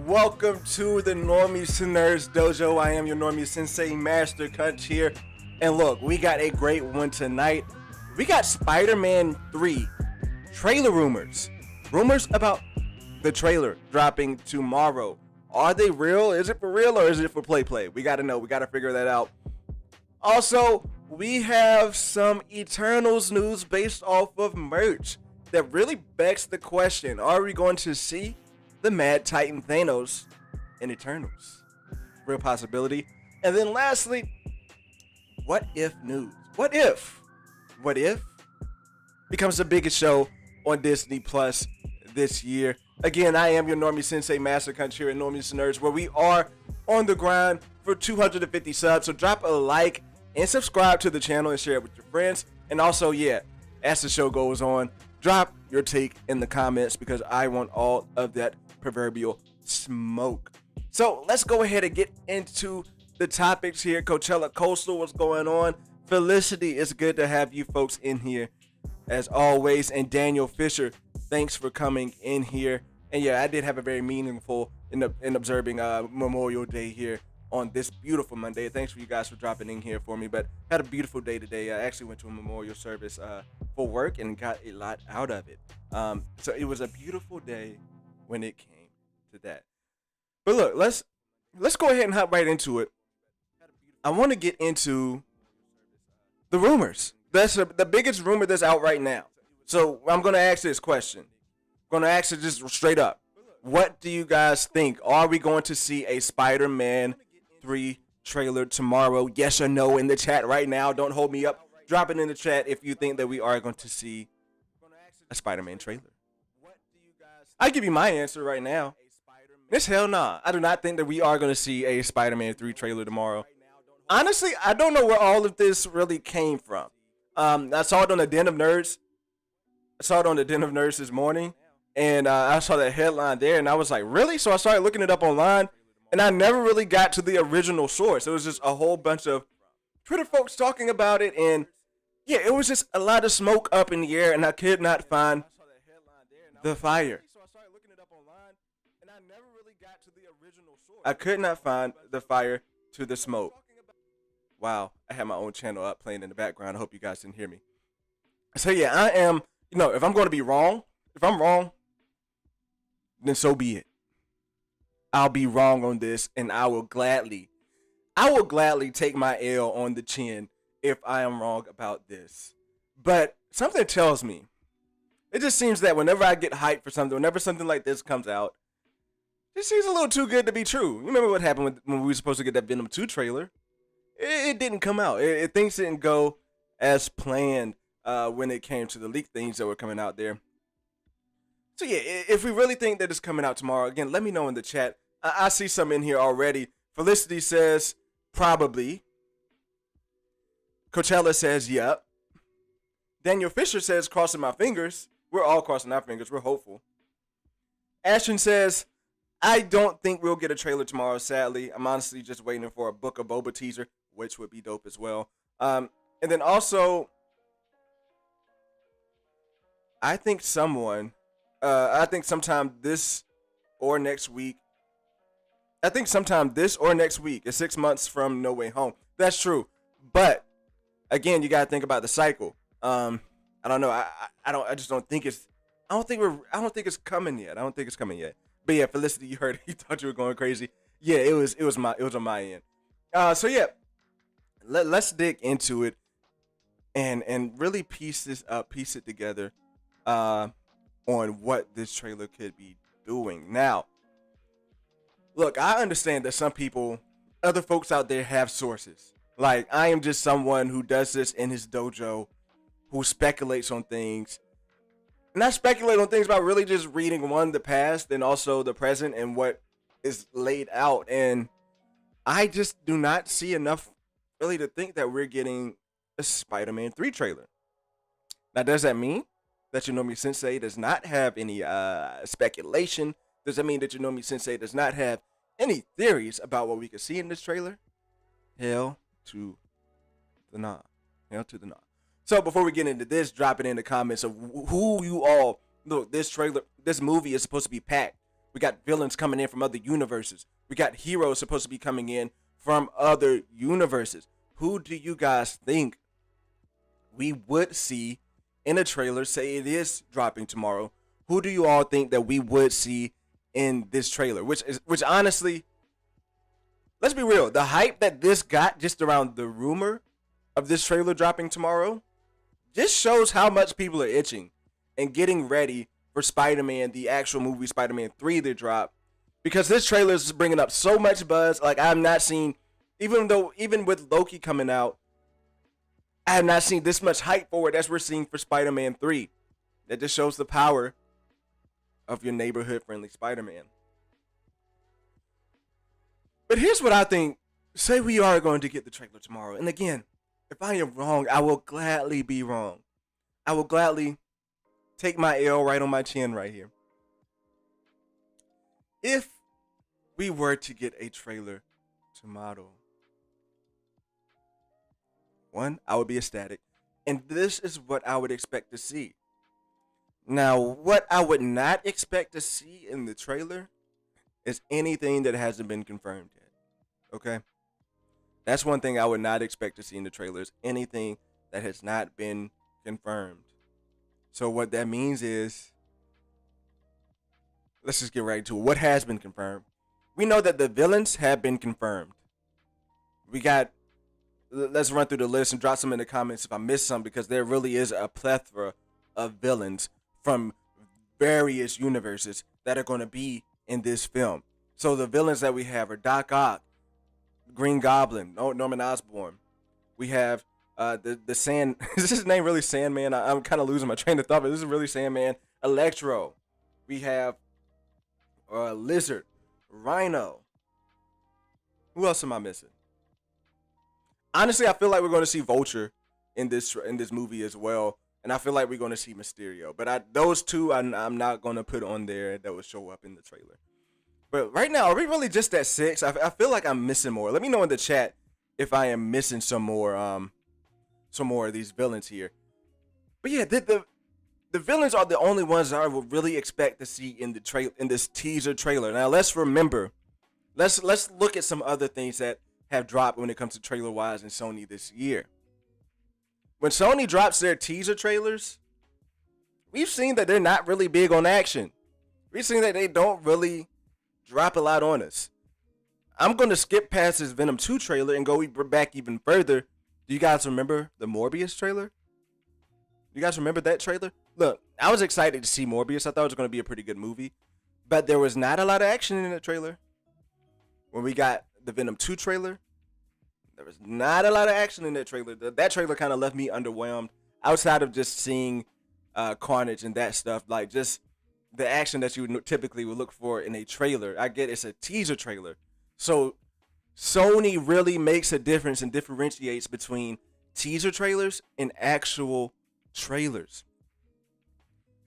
Welcome to the Normies to Nerds Dojo. I am your Normie Sensei, Master Cunch here. And look, we got a great one tonight. We got Spider-Man 3 trailer rumors. Rumors about the trailer dropping tomorrow. Are they real? Is it for real or is it for play? We gotta know. We gotta figure that out. Also, we have some Eternals news based off of merch that really begs the question, are we going to see the Mad Titan Thanos in Eternals? Real possibility. And then lastly, what if news? What if becomes the biggest show on Disney Plus this year? Again, I am your Normie Sensei, Master Cunch here at Normies Nerds, where we are on the grind for 250 subs. So drop a like and subscribe to the channel and share it with your friends. And also, yeah, as the show goes on, drop your take in the comments because I want all of that proverbial smoke. So let's go ahead and get into the topics here. Coachella Coastal, what's going on? Felicity, it's good to have you folks in here as always. And Daniel Fisher, thanks for coming in here. And yeah, I did have a very meaningful in observing Memorial Day here on this beautiful Monday. Thanks for you guys for dropping in here for me, but had a beautiful day today. I actually went to a memorial service for work and got a lot out of it. So it was a beautiful day when it came to that. But look, let's go ahead and hop right into it. I want to get into the rumors. That's the biggest rumor that's out right now. So I'm going to ask this question. I'm going to ask it just straight up. What do you guys think? Are we going to see a Spider-Man 3 trailer tomorrow? Yes or no in the chat right now. Don't hold me up. Drop it in the chat if you think that we are going to see a Spider-Man trailer. I'll give you my answer right now. It's hell nah. I do not think that we are going to see a Spider-Man 3 trailer tomorrow. Honestly, I don't know where all of this really came from. I saw it on the Den of Nerds. This morning. And I saw that headline there, and I was like, really? So I started looking it up online, and I never really got to the original source. It was just a whole bunch of Twitter folks talking about it, and yeah, it was just a lot of smoke up in the air, and I could not find the fire. I could not find the fire to the smoke. Wow, I had my own channel up playing in the background. I hope you guys didn't hear me. So yeah, I am, if I'm going to be wrong, if I'm wrong, then so be it. I'll be wrong on this, and I will gladly take my L on the chin if I am wrong about this. But something tells me, it just seems that whenever I get hyped for something, whenever something like this comes out, it seems a little too good to be true. You remember what happened when we were supposed to get that Venom 2 trailer? It didn't come out. Things didn't go as planned when it came to the leak things that were coming out there. So yeah, if we really think that it's coming out tomorrow, again, let me know in the chat. I see some in here already. Felicity says, probably. Coachella says, yep. Daniel Fisher says, crossing my fingers. We're all crossing our fingers. We're hopeful. Ashton says, I don't think we'll get a trailer tomorrow, sadly. I'm honestly just waiting for a Book of Boba teaser, which would be dope as well. And then also, I think sometime this or next week. Is 6 months from No Way Home. That's true. But again, you gotta think about the cycle. I don't know. I just don't think it's coming yet. But yeah, Felicity, you heard it. You thought you were going crazy. Yeah, it was on my end. So yeah, let's dig into it and really piece it together on what this trailer could be doing. Now, look, I understand that some people, other folks out there have sources. Like, I am just someone who does this in his dojo, who speculates on things. And I speculate on things about really just reading the past and also the present and what is laid out. And I just do not see enough really to think that we're getting a Spider-Man 3 trailer. Now, does that mean that your Normie Sensei does not have any speculation? Does that mean that your Normie Sensei does not have any theories about what we could see in this trailer? Hell to the nah. So before we get into this, drop it in the comments of who you all look. This movie is supposed to be packed We got villains coming in from other universes. We got heroes supposed to be coming in from other universes. Who do you guys think we would see in a trailer? Say it is dropping tomorrow. Who do you all think that we would see in this trailer? Which honestly, let's be real. The hype that this got just around the rumor of this trailer dropping tomorrow just shows how much people are itching and getting ready for Spider-Man, the actual movie Spider-Man 3 that dropped. Because this trailer is bringing up so much buzz. Like, I've not seen, even with Loki coming out, I have not seen this much hype for it as we're seeing for Spider-Man 3. That just shows the power of your neighborhood-friendly Spider-Man. But here's what I think. Say we are going to get the trailer tomorrow. And again, if I am wrong, I will gladly be wrong. I will gladly take my L right on my chin right here. If we were to get a trailer tomorrow, one, I would be ecstatic. And this is what I would expect to see. Now, what I would not expect to see in the trailer is anything that hasn't been confirmed yet. Okay? That's one thing I would not expect to see in the trailer, is anything that has not been confirmed. So what that means is, let's just get right to it. What has been confirmed? We know that the villains have been confirmed. Let's run through the list and drop some in the comments if I missed some, because there really is a plethora of villains from various universes that are going to be in this film. So the villains that we have are Doc Ock, Green Goblin, Norman Osborn. We have the Sand. Is his name really Sandman? I'm kind of losing my train of thought, but this is really Sandman. Electro. We have Lizard, Rhino. Who else am I missing? Honestly, I feel like we're going to see Vulture in this movie as well, and I feel like we're going to see Mysterio. But those two, I'm not going to put on there that will show up in the trailer. But right now, are we really just at 6? I feel like I'm missing more. Let me know in the chat if I am missing some more of these villains here. But yeah, the villains are the only ones that I would really expect to see in this teaser trailer. Now let's remember, let's look at some other things that have dropped when it comes to trailer wise in Sony this year. When Sony drops their teaser trailers, we've seen that they're not really big on action. We've seen that they don't really drop a lot on us. I'm going to skip past this Venom 2 trailer and go back even further. Do you guys remember the Morbius trailer? You guys remember that trailer? Look, I was excited to see Morbius. I thought it was going to be a pretty good movie. But there was not a lot of action in the trailer. When we got the Venom 2 trailer, there was not a lot of action in that trailer. That trailer kind of left me underwhelmed. Outside of just seeing Carnage and that stuff, like just the action that you typically would look for in a trailer. I get it's a teaser trailer. So Sony really makes a difference and differentiates between teaser trailers and actual trailers.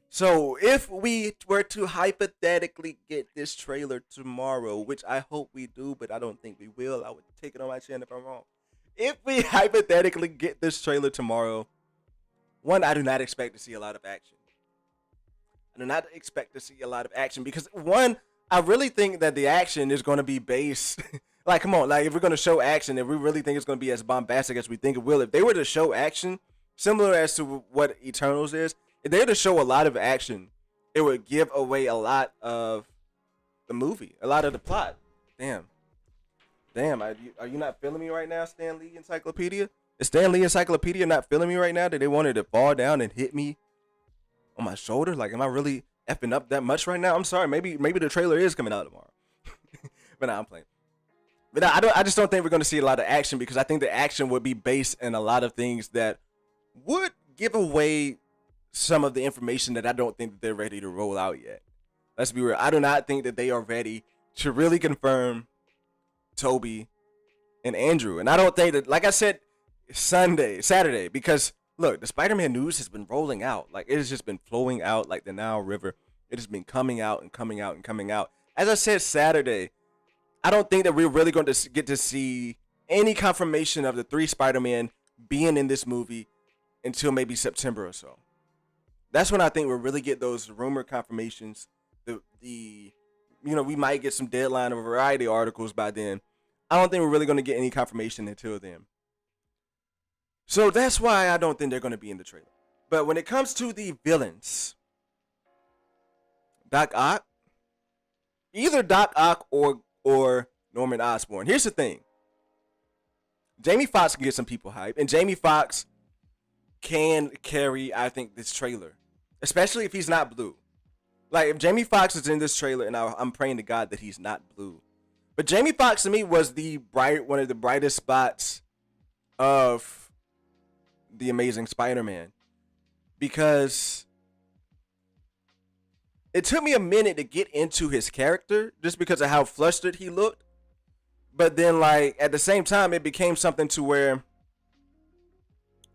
So if we were to hypothetically get this trailer tomorrow, which I hope we do, but I don't think we will, I would take it on my chin if I'm wrong. If we hypothetically get this trailer tomorrow, one, I do not expect to see a lot of action. I do not expect to see a lot of action because, one, I really think that the action is going to be based like, come on, like if we're going to show action, if we really think it's going to be as bombastic as we think it will, if they were to show action similar as to what Eternals is, if they were to show a lot of action, it would give away a lot of the movie, a lot of the plot. Damn, are you not feeling me right now, Stan Lee Encyclopedia? Is Stan Lee Encyclopedia not feeling me right now? That they wanted to fall down and hit me on my shoulder? Like, am I really effing up that much right now? I'm sorry. Maybe the trailer is coming out tomorrow. But nah, I'm playing. But I just don't think we're going to see a lot of action because I think the action would be based in a lot of things that would give away some of the information that I don't think that they're ready to roll out yet. Let's be real. I do not think that they are ready to really confirm Toby and Andrew. And I don't think that, like I said, Saturday, because look, the Spider-Man news has been rolling out. Like, it has just been flowing out like the Nile River. It has been coming out and coming out and coming out. As I said, Saturday, I don't think that we're really going to get to see any confirmation of the 3 Spider-Man being in this movie until maybe September or so. That's when I think we'll really get those rumor confirmations, the we might get some Deadline or Variety articles by then. I don't think we're really going to get any confirmation until then. So that's why I don't think they're going to be in the trailer. But when it comes to the villains, Doc Ock, either Doc Ock or Norman Osborn. Here's the thing. Jamie Foxx can get some people hype, and Jamie Foxx can carry, I think, this trailer, especially if he's not blue. Like, if Jamie Foxx is in this trailer, and I'm praying to God that he's not blue. But Jamie Foxx to me was one of the brightest spots of the Amazing Spider-Man, because it took me a minute to get into his character just because of how flustered he looked. But then, like, at the same time, it became something to where,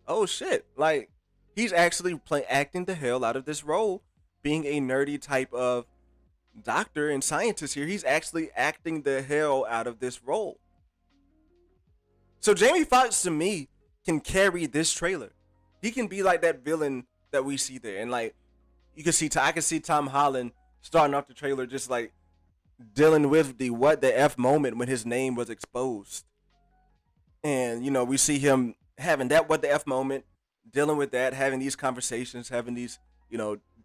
oh shit, like, he's actually acting the hell out of this role, being a nerdy type of doctor and scientist here. He's actually acting the hell out of this role. So Jamie Foxx, to me, can carry this trailer. He can be like that villain that we see there. And, like, I can see Tom Holland starting off the trailer just, like, dealing with the what the F moment when his name was exposed. And, we see him having that what the F moment, dealing with that, having these conversations, having these,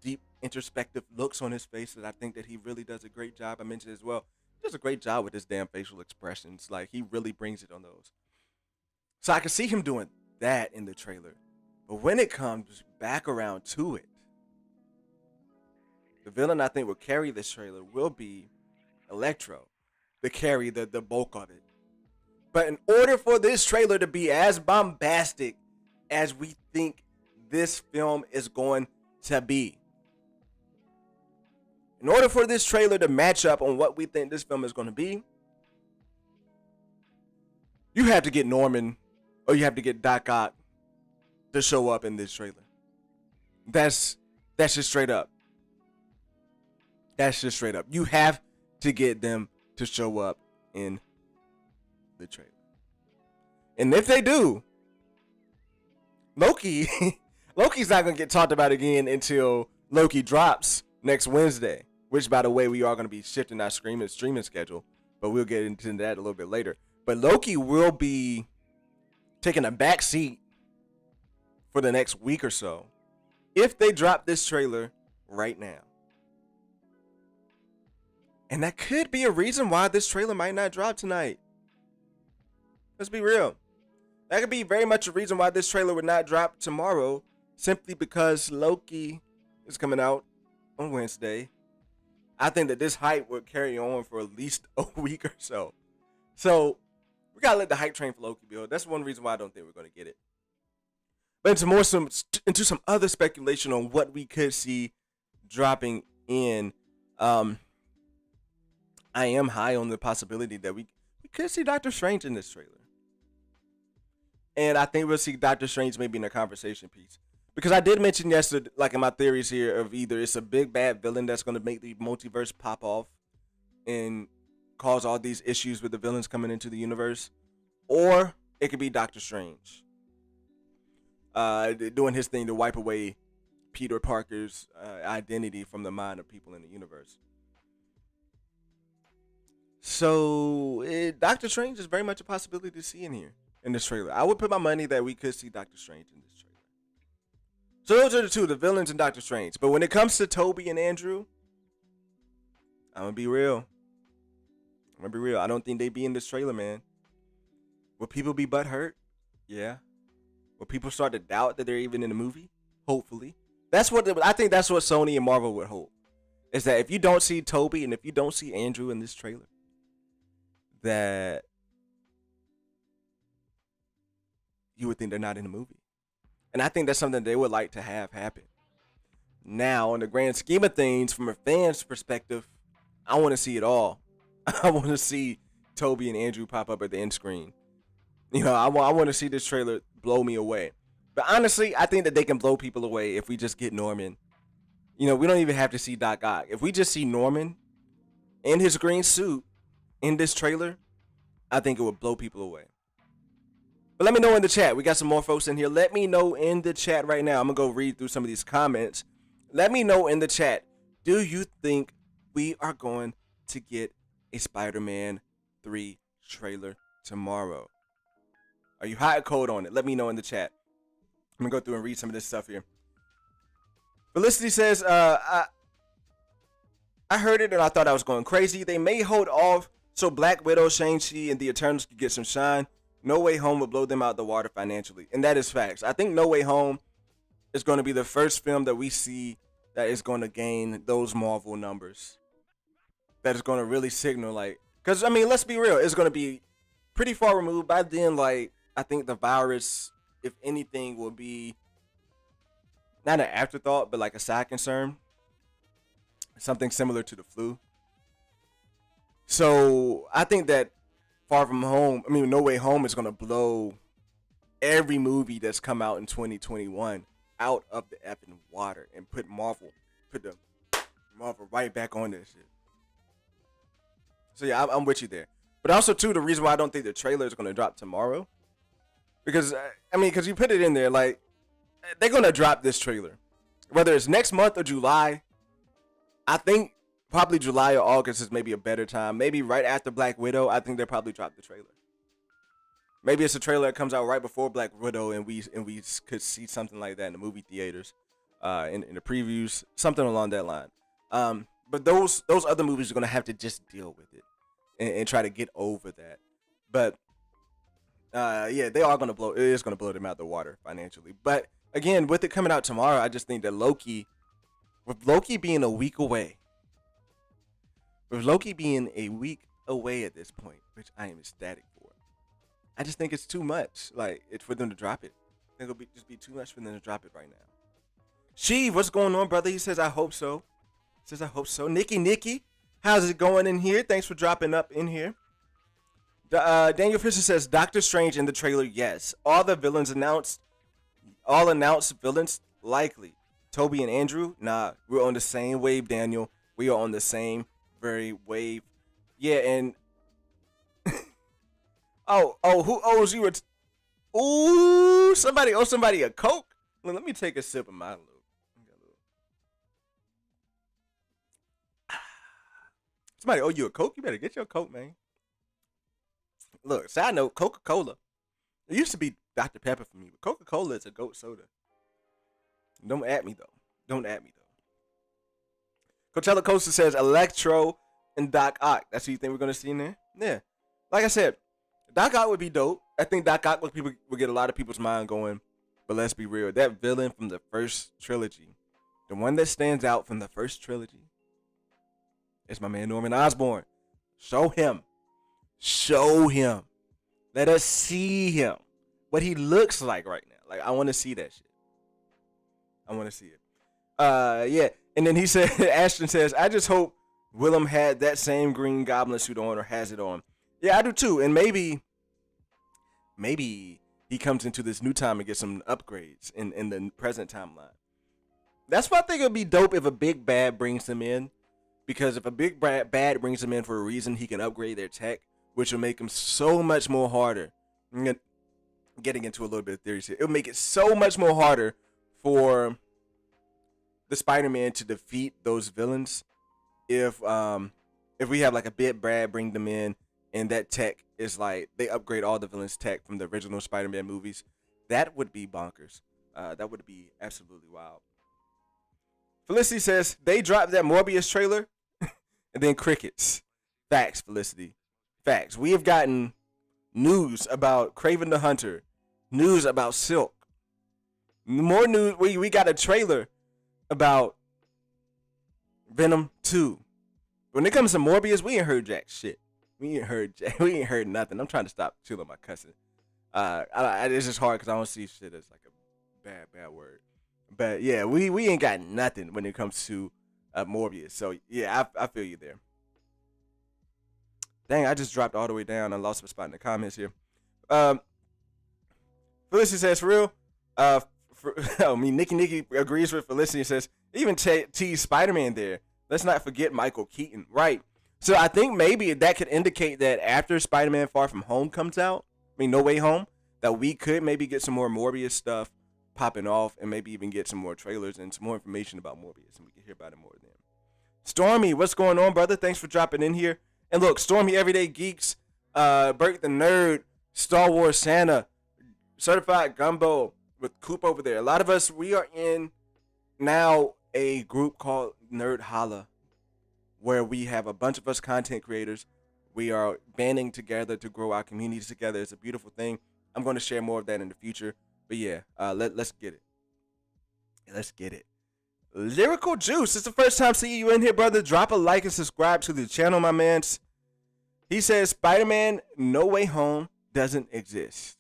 deep introspective looks on his face that I think that he really does a great job. I mentioned as well, he does a great job with his damn facial expressions. Like, he really brings it on those. So I can see him doing that in the trailer. But when it comes back around to it, the villain I think will carry this trailer will be Electro, to carry the bulk of it. But in order for this trailer to be as bombastic as we think this film is going to be, in order for this trailer to match up on what we think this film is going to be, you have to get Norman or you have to get Doc Ock to show up in this trailer. That's just straight up. That's just straight up. You have to get them to show up in the trailer. And if they do, Loki's not going to get talked about again until Loki drops next Wednesday, which, by the way, we are going to be shifting our streaming schedule, but we'll get into that a little bit later. But Loki will be taking a back seat for the next week or so if they drop this trailer right now. And that could be a reason why this trailer might not drop tonight. Let's be real. That could be very much a reason why this trailer would not drop tomorrow, simply because Loki is coming out on Wednesday. I think that this hype would carry on for at least a week or so. So we gotta let the hype train for Loki build. That's one reason why I don't think we're gonna get it. But into some other speculation on what we could see dropping in. I am high on the possibility that we could see Doctor Strange in this trailer. And I think we'll see Doctor Strange maybe in a conversation piece. Because I did mention yesterday, like in my theories here, of either it's a big bad villain that's going to make the multiverse pop off and cause all these issues with the villains coming into the universe, or it could be Doctor Strange doing his thing to wipe away Peter Parker's identity from the mind of people in the universe. So Doctor Strange is very much a possibility to see in here in this trailer. I would put my money that we could see Doctor Strange in this trailer. So those are the two, the villains and Doctor Strange. But when it comes to Toby and Andrew, I'm gonna be real. I don't think they be in this trailer, man. Will people be butthurt? Yeah. Will people start to doubt that they're even in the movie? Hopefully. I think that's what Sony and Marvel would hope. Is that if you don't see Toby and if you don't see Andrew in this trailer, that you would think they're not in the movie. And I think that's something they would like to have happen. Now, in the grand scheme of things, from a fan's perspective, I want to see it all. I want to see Toby and Andrew pop up at the end screen. I want to see this trailer blow me away. But honestly, I think that they can blow people away if we just get Norman. We don't even have to see Doc Ock. If we just see Norman in his green suit in this trailer, I think it would blow people away. But let me know in the chat. We got some more folks in here. Let me know in the chat right now. I'm going to go read through some of these comments. Let me know in the chat. Do you think we are going to get a Spider-Man 3 trailer tomorrow. Are you hot or cold on it? Let me know in the chat. I'm gonna go through and read some of this stuff here. Felicity says, I heard it and I thought I was going crazy. They may hold off so Black Widow, Shang-Chi, and the Eternals could get some shine. No Way Home will blow them out the water financially. And that is facts. I think No Way Home is going to be the first film that we see that is going to gain those Marvel numbers. That is going to really signal, like, because, I mean, let's be real. It's going to be pretty far removed. By then, like, I think the virus, if anything, will be not an afterthought, but like a side concern. Something similar to the flu. So I think that No Way Home is going to blow every movie that's come out in 2021 out of the effing water and put Marvel right back on this shit. So yeah, I'm with you there. But also too, the reason why I don't think the trailer is going to drop tomorrow, because you put it in there, like, they're going to drop this trailer, whether it's next month or July. I think probably July or August is maybe a better time. Maybe right after Black Widow, I think they'll probably drop the trailer. Maybe it's a trailer that comes out right before Black Widow, and we could see something like that in the movie theaters, in the previews, something along that line. But those other movies are gonna have to just deal with it and try to get over that. But yeah, they are gonna blow. It is gonna blow them out the water financially. But again, with it coming out tomorrow, I just think that with Loki being a week away at this point, which I am ecstatic for, I just think it's too much. Like, it's for them to drop it. I think it'll just be too much for them to drop it right now. Sheev, what's going on, brother? He says, I hope so. Nikki, how's it going in here? Thanks for dropping up in here. Daniel Fisher says, Doctor Strange in the trailer, yes. All announced villains, likely. Toby and Andrew, nah, we're on the same wave, Daniel. We are on the same very wave. Yeah, and who owes you somebody owes somebody a Coke? Let me take a sip of my little. Somebody owe you a Coke? You better get your Coke, man. Look, side note, Coca-Cola. It used to be Dr. Pepper for me, but Coca-Cola is a goat soda. Don't at me, though. Coachella Coaster says Electro and Doc Ock. That's who you think we're going to see in there? Yeah. Like I said, Doc Ock would be dope. I think Doc Ock would get a lot of people's mind going. But let's be real. That villain from the first trilogy, the one that stands out from the first trilogy, is my man Norman Osborn. Show him. Let us see him. What he looks like right now. Like, I want to see that shit. I want to see it. Yeah. And then he said, Ashton says, I just hope Willem had that same Green Goblin suit on, or has it on. Yeah, I do too. And maybe he comes into this new time and gets some upgrades in the present timeline. That's why I think it would be dope if a big bad brings him in. Because if a big bad brings him in for a reason, he can upgrade their tech, which will make him so much more harder. Getting into a little bit of theories here. It'll make it so much more harder for the Spider-Man to defeat those villains if we have like a big bad bring them in, and that tech is like they upgrade all the villains' tech from the original Spider-Man movies. That would be bonkers. That would be absolutely wild. Felicity says they dropped that Morbius trailer and then crickets. Facts, Felicity. Facts. We have gotten news about Kraven the Hunter, news about Silk, more news. We got a trailer about Venom 2. When it comes to Morbius, we ain't heard jack shit. We ain't heard nothing. I'm trying to stop chilling my cussing. It's just hard because I don't see shit as like a bad word. But yeah, we ain't got nothing when it comes to Morbius. So yeah, I feel you there. Dang, I just dropped all the way down. I lost my spot in the comments here. Felicity says, for real. Nikki agrees with Felicity and says, even tease Spider-Man there. Let's not forget Michael Keaton. Right. So I think maybe that could indicate that after Spider-Man Far From Home comes out, No Way Home, that we could maybe get some more Morbius stuff popping off and maybe even get some more trailers and some more information about Morbius, and we can hear about it more then. Stormy, what's going on, brother? Thanks for dropping in here. And look, Stormy, Everyday Geeks, Break the Nerd, Star Wars Santa, Certified Gumbo with Coop over there. A lot of us, we are in now a group called Nerd Holla, where we have a bunch of us content creators. We are banding together to grow our communities together. It's a beautiful thing. I'm going to share more of that in the future. But yeah, let's get it. Let's get it. Lyrical Juice, it's the first time seeing you in here, brother. Drop a like and subscribe to the channel, my mans. He says, Spider-Man No Way Home doesn't exist.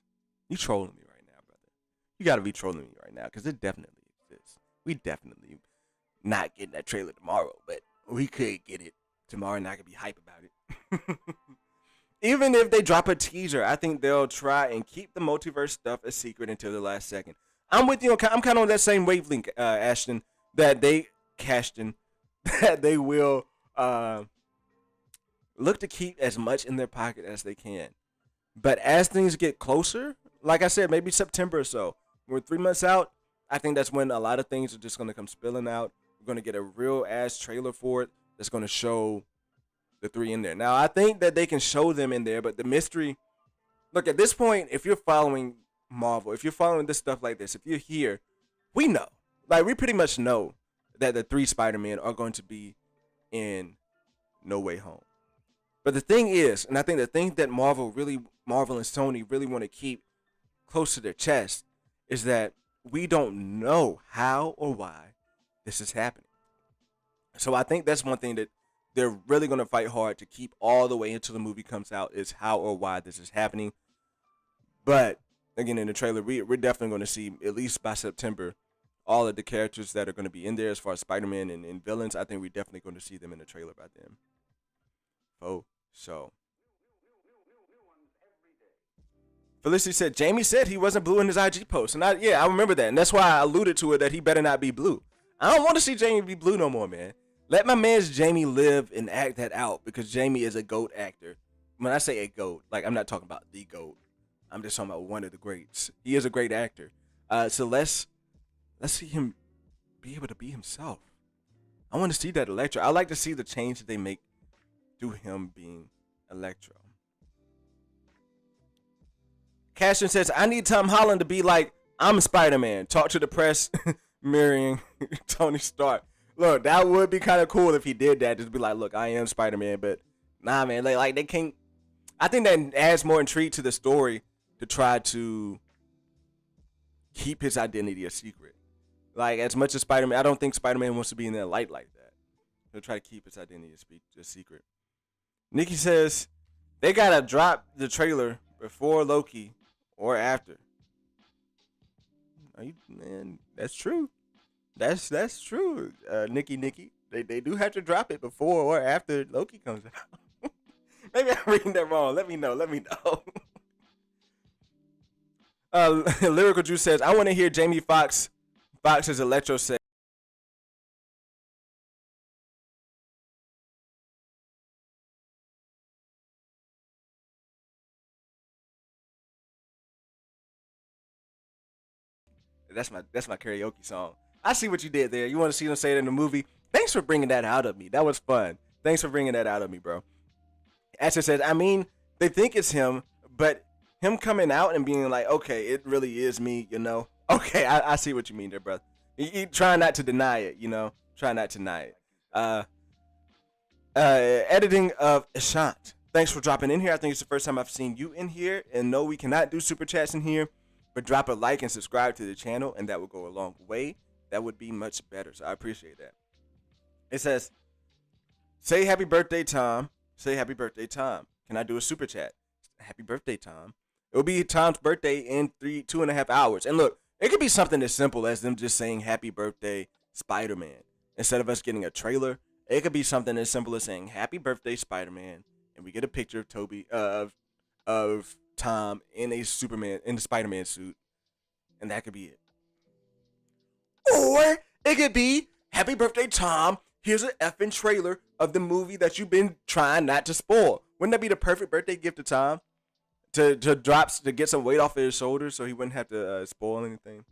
You trolling me right now, brother. You got to be trolling me right now, because it definitely exists. We definitely not getting that trailer tomorrow, but we could get it tomorrow, and I could be hype about it. Even if they drop a teaser, I think they'll try and keep the multiverse stuff a secret until the last second. I'm with you. I'm kind of on that same wavelength, Ashton, that they will look to keep as much in their pocket as they can. But as things get closer, like I said, maybe September or so, we're 3 months out, I think that's when a lot of things are just going to come spilling out. We're going to get a real ass trailer for it that's going to show the three in there. Now, I think that they can show them in there, but the mystery, look, at this point, if you're following Marvel, if you're following this stuff like this, if you're here, we know. Like, we pretty much know that the 3 Spider-Men are going to be in No Way Home. But the thing is, and I think the thing that Marvel and Sony really want to keep close to their chest is that we don't know how or why this is happening. So I think that's one thing that they're really going to fight hard to keep all the way until the movie comes out, is how or why this is happening. But again, in the trailer, we're definitely going to see, at least by September, all of the characters that are going to be in there as far as Spider-Man and villains. I think we're definitely going to see them in the trailer by then. Oh, so. Felicity said, Jamie said he wasn't blue in his IG post. And I remember that. And that's why I alluded to it, that he better not be blue. I don't want to see Jamie be blue no more, man. Let my man's Jamie live and act that out, because Jamie is a GOAT actor. When I say a GOAT, like, I'm not talking about the GOAT. I'm just talking about one of the greats. He is a great actor. So let's see him be able to be himself. I want to see that Electro. I like to see the change that they make through him being Electro. Cashin says, I need Tom Holland to be like, I'm Spider-Man. Talk to the press, mirroring Tony Stark. Look, that would be kind of cool if he did that. Just be like, look, I am Spider-Man. But nah, man, like they can't. I think that adds more intrigue to the story to try to keep his identity a secret. Like, as much as Spider-Man, I don't think Spider-Man wants to be in that light like that. He'll try to keep his identity a secret. Nikki says, they got to drop the trailer before Loki or after. Man, that's true. That's true, Nikki. They do have to drop it before or after Loki comes out. Maybe I'm reading that wrong. Let me know. Lyrical Juice says, I want to hear Jamie Foxx's Electro say. That's my karaoke song. I see what you did there. You want to see them say it in the movie? Thanks for bringing that out of me. That was fun. Thanks for bringing that out of me, bro. Asher says, I mean, they think it's him, but him coming out and being like, okay, it really is me, you know? Okay, I see what you mean there, brother. You try not to deny it, you know? Try not to deny it. Editing of Ishant. Thanks for dropping in here. I think it's the first time I've seen you in here. And no, we cannot do super chats in here. But drop a like and subscribe to the channel, and that would go a long way. That would be much better. So I appreciate that. It says, say happy birthday, Tom. Say happy birthday, Tom. Can I do a super chat? Happy birthday, Tom. It will be Tom's birthday in 2.5 hours. And look, it could be something as simple as them just saying happy birthday, Spider-Man. Instead of us getting a trailer, it could be something as simple as saying happy birthday, Spider-Man. And we get a picture of Toby, of Tom in the Spider-Man suit. And that could be it. Or it could be happy birthday, Tom. Here's an effing trailer of the movie that you've been trying not to spoil. Wouldn't that be the perfect birthday gift to Tom? To get some weight off of his shoulders so he wouldn't have to spoil anything.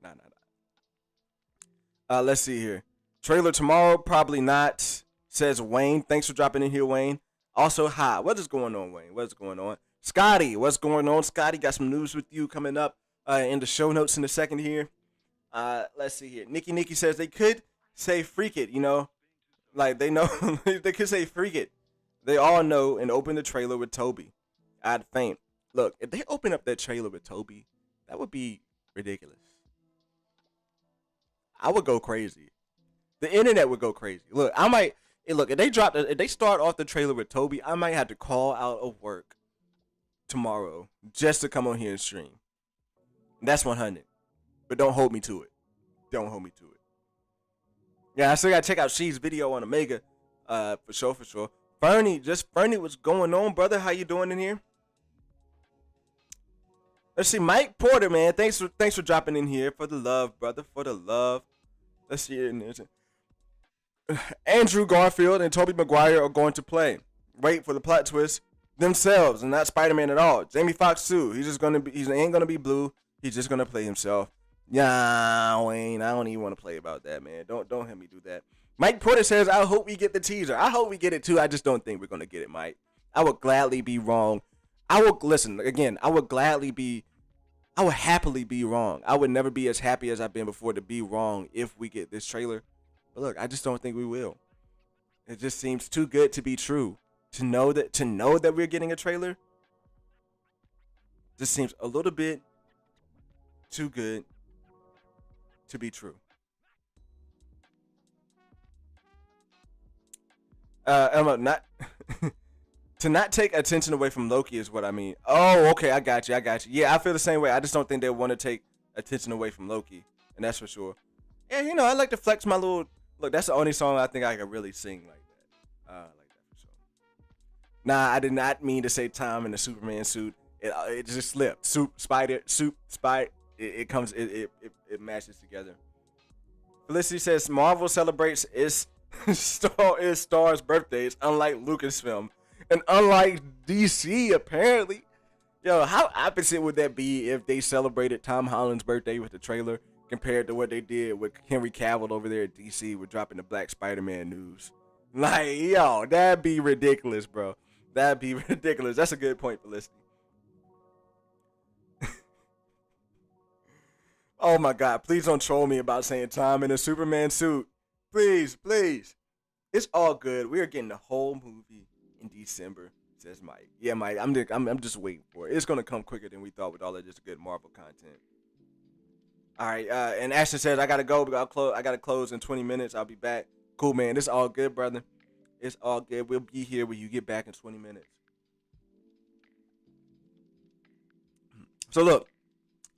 Nah. Let's see here. Trailer tomorrow, probably not, says Wayne. Thanks for dropping in here, Wayne. Also, hi. What is going on, Wayne? What's going on? Scotty, what's going on? Scotty, got some news with you coming up in the show notes in a second here. Let's see here. Nikki says they could say freak it, like they know they could say freak it. They all know and open the trailer with Toby. I'd faint. Look, if they open up that trailer with Toby, that would be ridiculous. I would go crazy. The internet would go crazy. Look, if they start off the trailer with Toby, I might have to call out of work tomorrow just to come on here and stream. That's 100. But don't hold me to it. Don't hold me to it. Yeah, I still gotta check out She's video on Omega. For sure. Fernie, what's going on, brother? How you doing in here? Let's see, Mike Porter, man. Thanks for dropping in here. For the love, brother. For the love. Let's see it. Andrew Garfield and Tobey Maguire are going to play. Wait for the plot twist themselves and not Spider-Man at all. Jamie Foxx too. He ain't gonna be Blue. He's just gonna play himself. Yeah, Wayne, I don't even want to play about that, man. Don't have me do that. Mike Porter says, I hope we get the teaser. I hope we get it too. I just don't think we're gonna get it, Mike. I would gladly be wrong. I would happily be wrong. I would never be as happy as I've been before to be wrong if we get this trailer. But look, I just don't think we will. It just seems too good to be true. To know that we're getting a trailer just seems a little bit too good to be true. Emma, not to not take attention away from Loki is what I mean. Oh, okay, I got you. Yeah, I feel the same way. I just don't think they want to take attention away from Loki, and that's for sure. Yeah, I like to flex my little. Look, that's the only song I think I can really sing like that. Like that for sure. Nah, I did not mean to say Tom in the Superman suit. It just slipped. Spider. It comes. It matches together. Felicity says Marvel celebrates its star's birthdays, unlike Lucasfilm, and unlike DC apparently. Yo, how opposite would that be if they celebrated Tom Holland's birthday with the trailer compared to what they did with Henry Cavill over there at DC with dropping the Black Spider-Man news? Like, yo, that'd be ridiculous, bro. That'd be ridiculous. That's a good point, Felicity. Oh my God, please don't troll me about saying Tom in a Superman suit. Please. It's all good. We are getting the whole movie in December, says Mike. Yeah, Mike, I'm just waiting for it. It's gonna come quicker than we thought with all of this good Marvel content. All right, and Ashton says I gotta go. I gotta close in 20 minutes. I'll be back. Cool, man. It's all good, brother. It's all good. We'll be here when you get back in 20 minutes. So look,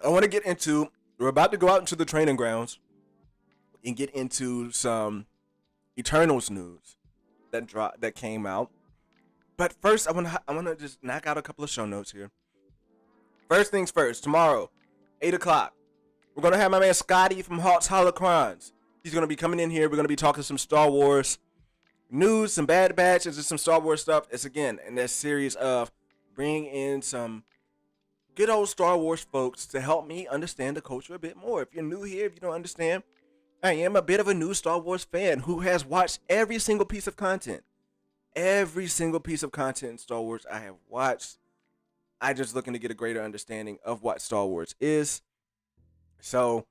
I want to get into. We're about to go out into the training grounds and get into some Eternals news that came out. But first, I want to just knock out a couple of show notes here. First things first, tomorrow, 8 o'clock, we're going to have my man Scotty from Hawks Holocrons. He's going to be coming in here. We're going to be talking some Star Wars news, some Bad Batch, and just some Star Wars stuff. It's, again, in that series of bringing in some good old Star Wars folks to help me understand the culture a bit more. If you're new here, if you don't understand, I am a bit of a new Star Wars fan who has watched every single piece of content. Every single piece of content in Star Wars I have watched. I just looking to get a greater understanding of what Star Wars is. So,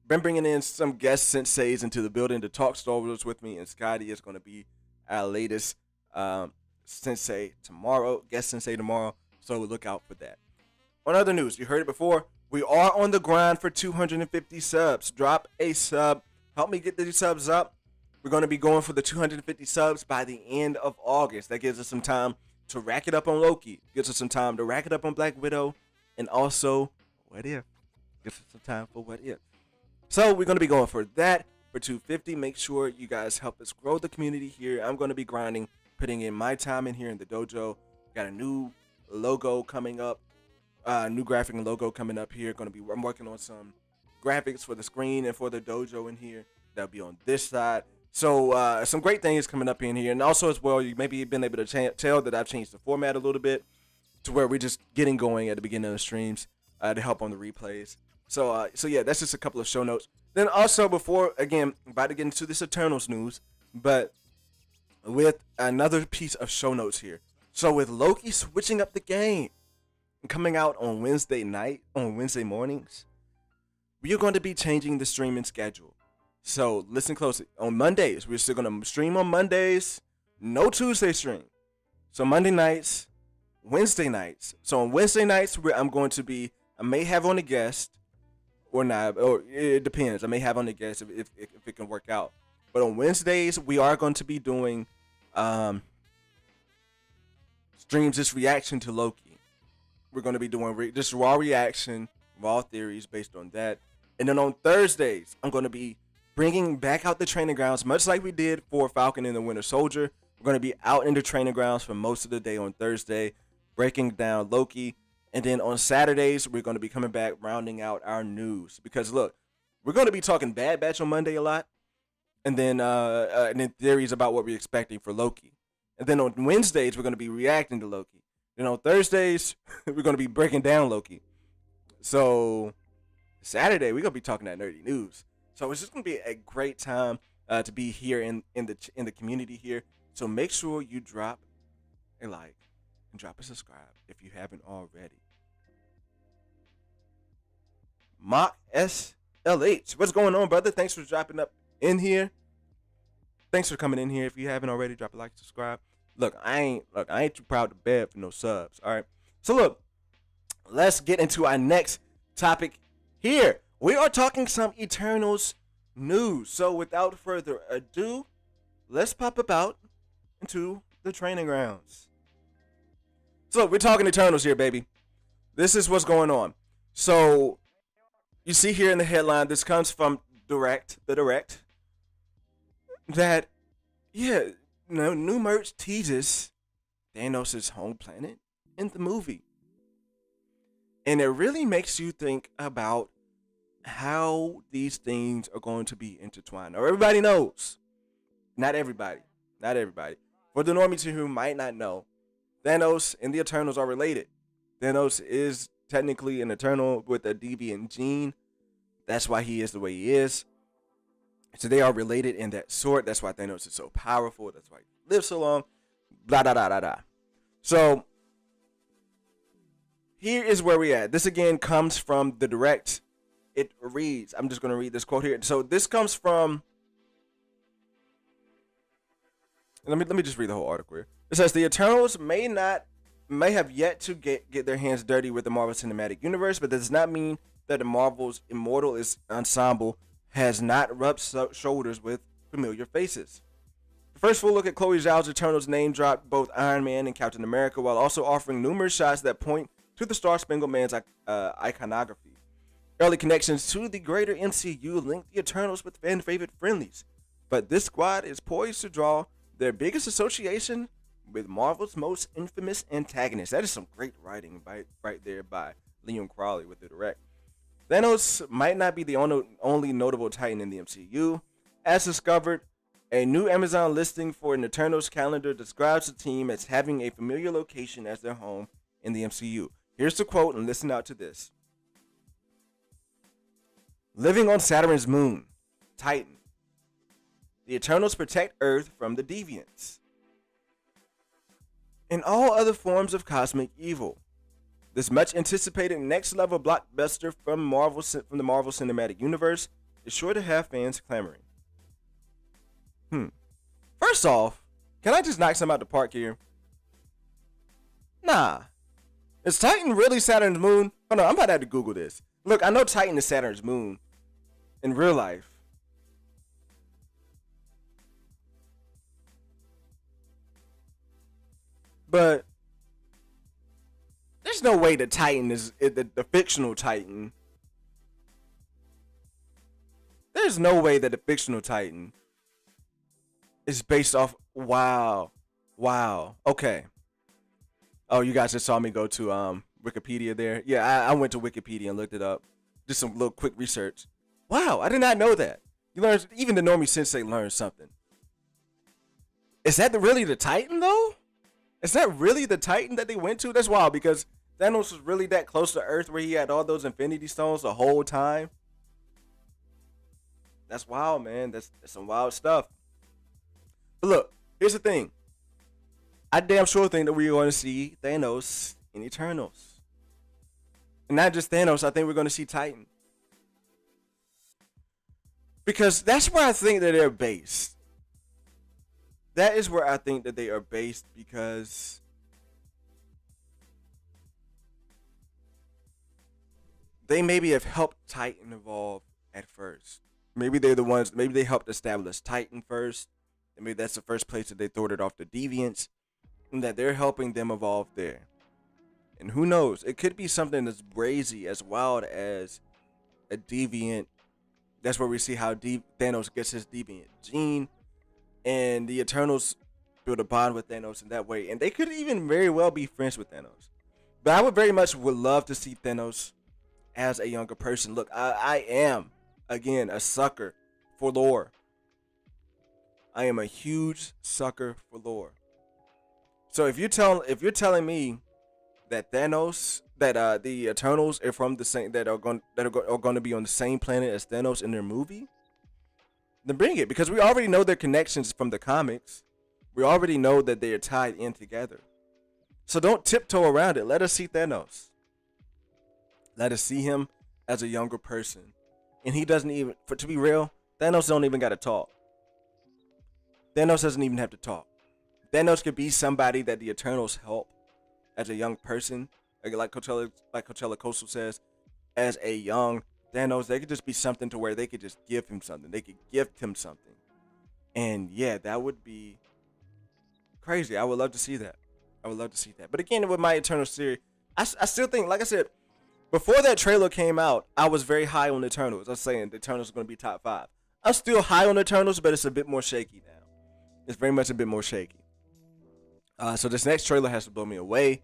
been bringing in some guest senseis into the building to talk Star Wars with me, and Scotty is going to be our latest sensei tomorrow, guest sensei tomorrow. So look out for that. On other news, you heard it before. We are on the grind for 250 subs. Drop a sub. Help me get these subs up. We're going to be going for the 250 subs by the end of August. That gives us some time to rack it up on Loki. Gives us some time to rack it up on Black Widow. And also, What If. Gives us some time for What If. So we're going to be going for that for 250. Make sure you guys help us grow the community here. I'm going to be grinding, putting in my time in here in the dojo. Got a new logo coming up. New graphic and logo coming up here. I'm working on some graphics for the screen and for the dojo in here. That'll be on this side. So some great things coming up in here. And also as well, you maybe been able to tell that I've changed the format a little bit to where we're just getting going at the beginning of the streams to help on the replays. So yeah, that's just a couple of show notes. Then also before again, about to get into this Eternals news, but with another piece of show notes here. So with Loki switching up the game and coming out on Wednesday mornings, we are going to be changing the streaming schedule. So listen closely. On Mondays, we're still going to stream on Mondays. No Tuesday stream. So Monday nights, Wednesday nights. So on Wednesday nights, I may have on a guest or not, or it depends. I may have on a guest if it can work out. But on Wednesdays, we are going to be doing streams, just reaction to Loki. We're going to be doing just raw reaction, raw theories based on that. And then on Thursdays, I'm going to be bringing back out the training grounds, much like we did for Falcon and the Winter Soldier. We're going to be out in the training grounds for most of the day on Thursday, breaking down Loki. And then on Saturdays, we're going to be coming back, rounding out our news. Because look, we're going to be talking Bad Batch on Monday a lot. And then theories about what we're expecting for Loki. And then on Wednesdays, we're going to be reacting to Loki. Then on Thursdays, we're going to be breaking down Loki. So Saturday, we're going to be talking that nerdy news. So it's just going to be a great time to be here in the community here. So make sure you drop a like and drop a subscribe if you haven't already. Mock SLH, what's going on, brother? Thanks for dropping up in here. Thanks for coming in here. If you haven't already, drop a like, subscribe. Look, I ain't too proud to beg for no subs. All right. So look, let's get into our next topic here. We are talking some Eternals news. So without further ado, let's pop about into the training grounds. So we're talking Eternals here, baby. This is what's going on. So you see here in the headline, this comes from the Direct, that, new merch teases Thanos' home planet in the movie. And it really makes you think about how these things are going to be intertwined. Now, everybody knows. Not everybody. For the normies who might not know, Thanos and the Eternals are related. Thanos is technically an Eternal with a deviant gene. That's why he is the way he is. So they are related in that sort. That's why Thanos is so powerful. That's why he lives so long. Blah, blah, blah, blah, blah. So here is where we at. This again comes from the Direct. It reads, I'm just going to read this quote here. So this comes from, let me just read the whole article here. It says the Eternals may have yet to get their hands dirty with the Marvel Cinematic Universe, but that does not mean that the Marvel's Immortal ensemble has not rubbed shoulders with familiar faces. The first full look at Chloe Zhao's Eternals name dropped both Iron Man and Captain America, while also offering numerous shots that point to the Star-Spangled Man's iconography. Early connections to the greater MCU link the Eternals with fan-favorite friendlies, but this squad is poised to draw their biggest association with Marvel's most infamous antagonist. That is some great writing right there by Liam Crowley with the Direct. Thanos might not be the only notable Titan in the MCU. As discovered, a new Amazon listing for an Eternals calendar describes the team as having a familiar location as their home in the MCU. Here's the quote, and listen out to this. Living on Saturn's moon, Titan. The Eternals protect Earth from the Deviants and all other forms of cosmic evil. This much anticipated next level blockbuster from the Marvel Cinematic Universe is sure to have fans clamoring. First off, can I just knock some out the park here? Nah. Is Titan really Saturn's moon? Oh no, I'm about to have to Google this. Look, I know Titan is Saturn's moon in real life. But there's no way the Titan is the fictional Titan. There's no way that the fictional Titan is based off. Wow. Okay. Oh, you guys just saw me go to Wikipedia there. Yeah, I went to Wikipedia and looked it up. Just some little quick research. Wow, I did not know that. You learn, even the Normie Sensei learned something. Is that really the Titan though? Is that really the Titan that they went to? That's wild, because Thanos was really that close to Earth where he had all those Infinity Stones the whole time. That's wild, man. That's some wild stuff. But look, here's the thing. I damn sure think that we're going to see Thanos in Eternals. And not just Thanos, I think we're going to see Titan. Because that's where I think that they're based. That is where I think that they are based because they maybe have helped Titan evolve at first. Maybe they're the ones, maybe they helped establish Titan first. And maybe that's the first place that they thwarted off the deviants. And that they're helping them evolve there. And who knows? It could be something as crazy, as wild as a deviant. That's where we see how Thanos gets his deviant gene. And the Eternals build a bond with Thanos in that way. And they could even very well be friends with Thanos. But I would very much would love to see Thanos as a younger person. Look, I am, again, a sucker for lore. I am a huge sucker for lore. So if you're telling me that Thanos, that the Eternals are from the same, that are going to be on the same planet as Thanos in their movie, then bring it, because we already know their connections from the comics. We already know that they are tied in together. So don't tiptoe around it. Let us see Thanos. Let us see him as a younger person, and he doesn't even, to be real, Thanos don't even got to talk. Thanos doesn't even have to talk. Thanos could be somebody that the Eternals help as a young person, like Coachella Coastal says, as a young Thanos. They could just be something to where they could just give him something. They could gift him something, and yeah, that would be crazy. I would love to see that. I would love to see that. But again, with my Eternals theory, I still think, like I said, before that trailer came out, I was very high on the Eternals. I was saying the Eternals are going to be top 5. I'm still high on the Eternals, but it's a bit more shaky now. It's very much a bit more shaky. So this next trailer has to blow me away.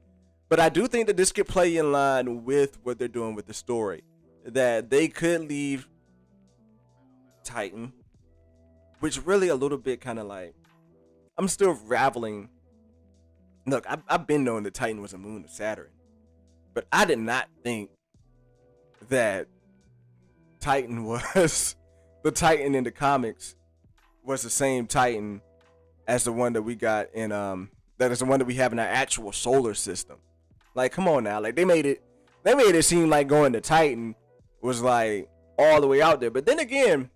But I do think that this could play in line with what they're doing with the story. That they could leave Titan, which really a little bit kind of like, I'm still raveling. Look, I've been knowing that Titan was a moon of Saturn. But I did not think that Titan was, the Titan in the comics was the same Titan as the one that we got in, that is the one that we have in our actual solar system. Like, come on now. Like, they made it seem like going to Titan was like all the way out there. But then again,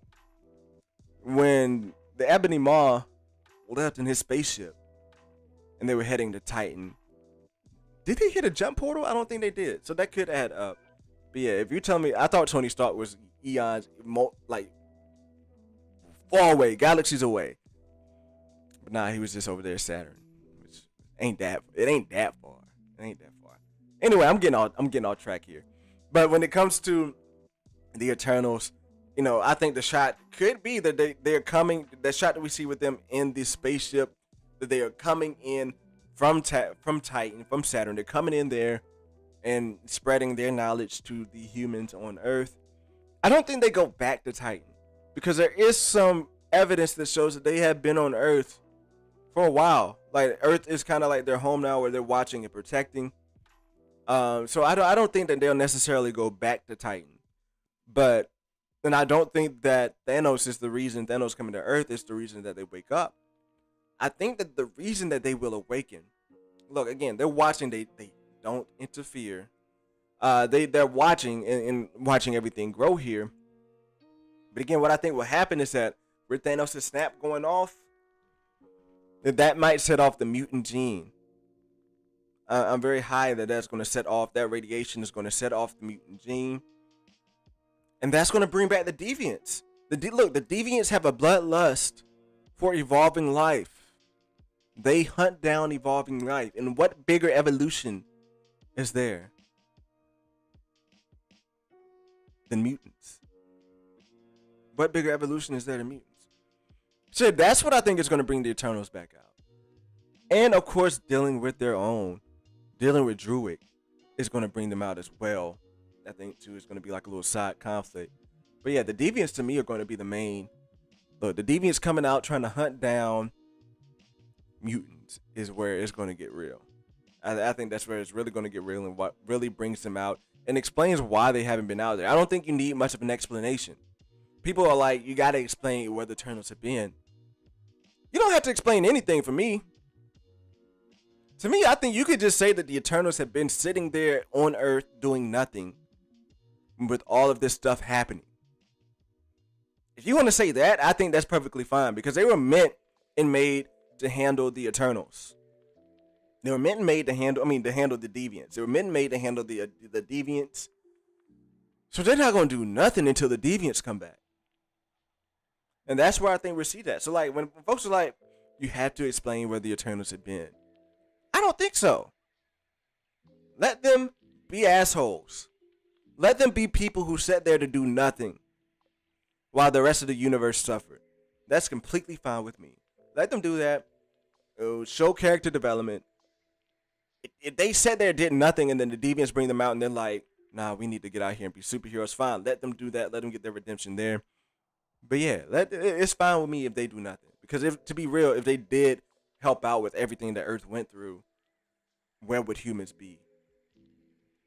when the Ebony Maw left in his spaceship and they were heading to Titan, did they hit a jump portal? I don't think they did. So that could add up. But yeah, if you tell me, I thought Tony Stark was eons, like, far away, galaxies away. But nah, he was just over there at Saturn. Which ain't that far. It ain't that far. Anyway, I'm getting off track here. But when it comes to the Eternals, you know, I think the shot could be that they're coming, the shot that we see with them in the spaceship, that they are coming in from Titan, from Saturn. They're coming in there and spreading their knowledge to the humans on Earth. I don't think they go back to Titan, because there is some evidence that shows that they have been on Earth for a while. Like, Earth is kind of like their home now, where they're watching and protecting. So I don't think that they'll necessarily go back to Titan. But, and I don't think that Thanos is the reason Thanos coming to Earth is the reason that they wake up. I think that the reason that they will awaken, look, again, they're watching, they don't interfere. They're watching and watching everything grow here. But again, what I think will happen is that with Thanos' snap going off, that might set off the mutant gene. I'm very high that that's going to set off, that radiation is going to set off the mutant gene. And that's going to bring back the deviants. Look, the deviants have a bloodlust for evolving life. They hunt down evolving life. And what bigger evolution is there than mutants? What bigger evolution is there than mutants? So that's what I think is going to bring the Eternals back out. And of course, dealing with Druid is going to bring them out as well. I think too is going to be like a little side conflict. But yeah, the deviants to me are going to be the main. Look, the deviants coming out trying to hunt down mutants is where it's going to get real. I think that's where it's really going to get real, and what really brings them out and explains why they haven't been out there. I don't think you need much of an explanation. people are like, you got to explain where the Eternals have been. You don't have to explain anything for me. To me, I think you could just say that the Eternals have been sitting there on Earth doing nothing with all of this stuff happening. If you want to say that, I think that's perfectly fine because they were meant and made to handle the Eternals. They were meant and made to handle, to handle the Deviants. They were meant and made to handle the Deviants. So they're not going to do nothing until the Deviants come back. And that's where I think we see that. So like when folks are like, you have to explain where the Eternals have been. I don't think so. Let them be assholes. Let them be people who sat there to do nothing while the rest of the universe suffered. That's completely fine with me. Let them do that. It'll show character development. If they sat there and did nothing and then the Deviants bring them out and they're like, nah, we need to get out here and be superheroes, fine. Let them do that. Let them get their redemption there. But yeah, it's fine with me if they do nothing. Because to be real, if they did help out with everything that Earth went through, where would humans be?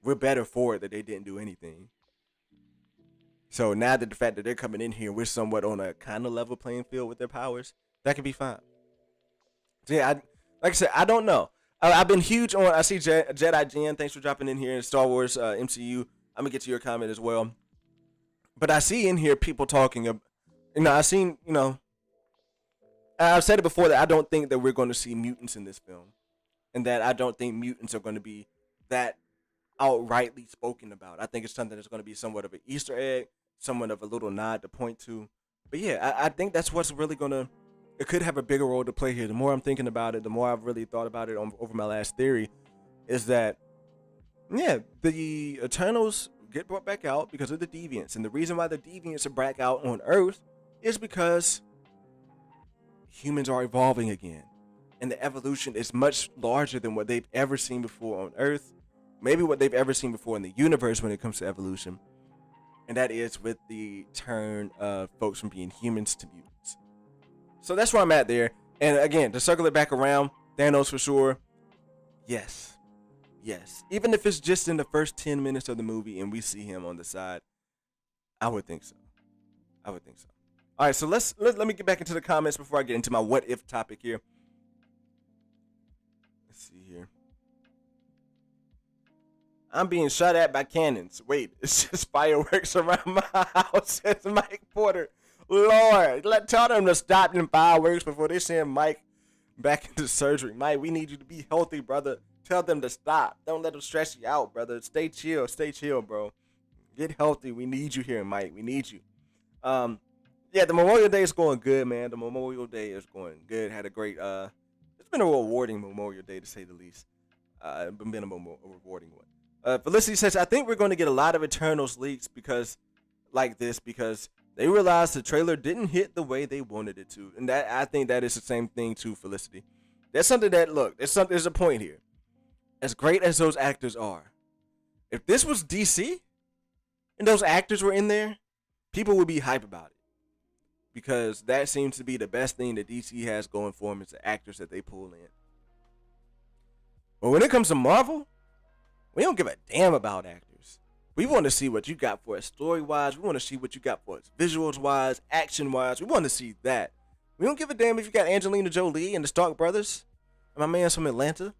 We're better for it that they didn't do anything. So now that the fact that they're coming in here, we're somewhat on a kind of level playing field with their powers, that could be fine. So yeah, like I said, I don't know. I've been huge on, I see Jedi Jen, thanks for dropping in here in Star Wars MCU. I'm going to get to your comment as well. But I see in here people talking, I've said it before that I don't think that we're going to see mutants in this film. And that I don't think mutants are going to be that outrightly spoken about. I think it's something that's going to be somewhat of an Easter egg, somewhat of a little nod to point to. But yeah, I think that's what's really going to, it could have a bigger role to play here. The more I'm thinking about it, the more I've really thought about it over my last theory, is that, yeah, the Eternals get brought back out because of the Deviants. And the reason why the Deviants are back out on Earth is because humans are evolving again. And the evolution is much larger than what they've ever seen before on Earth. Maybe what they've ever seen before in the universe when it comes to evolution. And that is with the turn of folks from being humans to mutants. So that's where I'm at there. And again, to circle it back around, Thanos for sure. Yes. Even if it's just in the first 10 minutes of the movie and we see him on the side, I would think so. All right, so let me get back into the comments before I get into my what if topic here. Let's see here. I'm being shot at by cannons. Wait, it's just fireworks around my house, says Mike Porter. Lord, tell them to stop them fireworks before they send Mike back into surgery. Mike, we need you to be healthy, brother. Tell them to stop. Don't let them stress you out, brother. Stay chill, bro. Get healthy. We need you here, Mike. We need you. Yeah, the Memorial Day is going good, man. The Memorial Day is going good. Had a great, it's been a rewarding Memorial Day, to say the least. It's been a rewarding one. Felicity says, I think we're going to get a lot of Eternals leaks because they realized the trailer didn't hit the way they wanted it to. And that, I think that is the same thing too, Felicity. There's something that, look, there's a point here. As great as those actors are, if this was DC and those actors were in there, people would be hype about it. Because that seems to be the best thing that DC has going for them is the actors that they pull in. But when it comes to Marvel, we don't give a damn about actors. We want to see what you got for us story-wise. We want to see what you got for us visuals-wise, action-wise. We want to see that. We don't give a damn if you got Angelina Jolie and the Stark brothers. And my man's from Atlanta.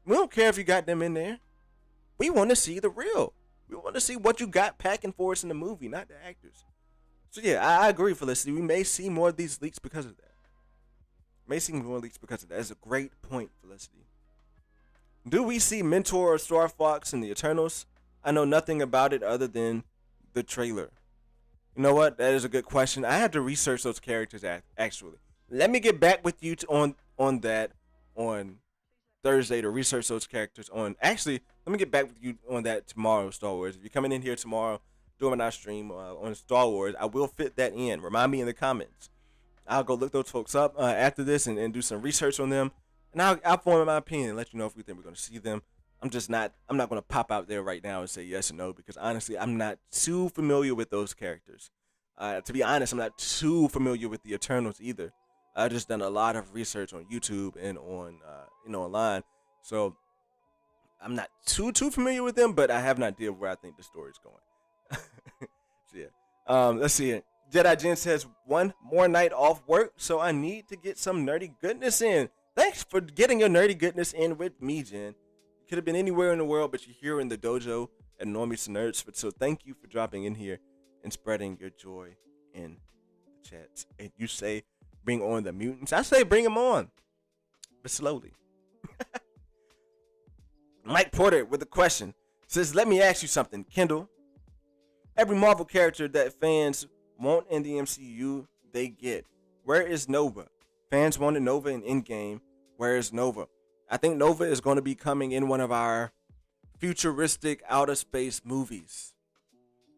We don't care if you got them in there. We want to see the real. We want to see what you got packing for us in the movie, not the actors. So yeah, I agree, Felicity. We may see more of these leaks because of that. That's a great point, Felicity. Do we see Mentor or Star Fox in the Eternals? I know nothing about it other than the trailer. You know what? That is a good question. I had to research those characters actually. Let me get back with you on that on Thursday to research those characters on. Actually, let me get back with you on that tomorrow, Star Wars. If you're coming in here tomorrow during our stream on Star Wars, I will fit that in. Remind me in the comments. I'll go look those folks up after this and do some research on them. And I'll form my opinion and let you know if we think we're going to see them. I'm not going to pop out there right now and say yes or no because honestly, I'm not too familiar with those characters. To be honest, I'm not too familiar with the Eternals either. I've just done a lot of research on YouTube and on online. So I'm not too familiar with them, but I have an idea of where I think the story's going. So yeah. Let's see it. Jedi Jen says, one more night off work, so I need to get some nerdy goodness in. Thanks for getting your nerdy goodness in with me, Jen. You could have been anywhere in the world, but you're here in the dojo at Normies Nerds. So thank you for dropping in here and spreading your joy in the chats. And you say, bring on the mutants. I say, bring them on, but slowly. Mike Porter with a question says, let me ask you something, Kendall. Every Marvel character that fans want in the MCU, they get. Where is Nova? Fans wanted Nova in Endgame. Where is Nova? I think Nova is going to be coming in one of our futuristic outer space movies.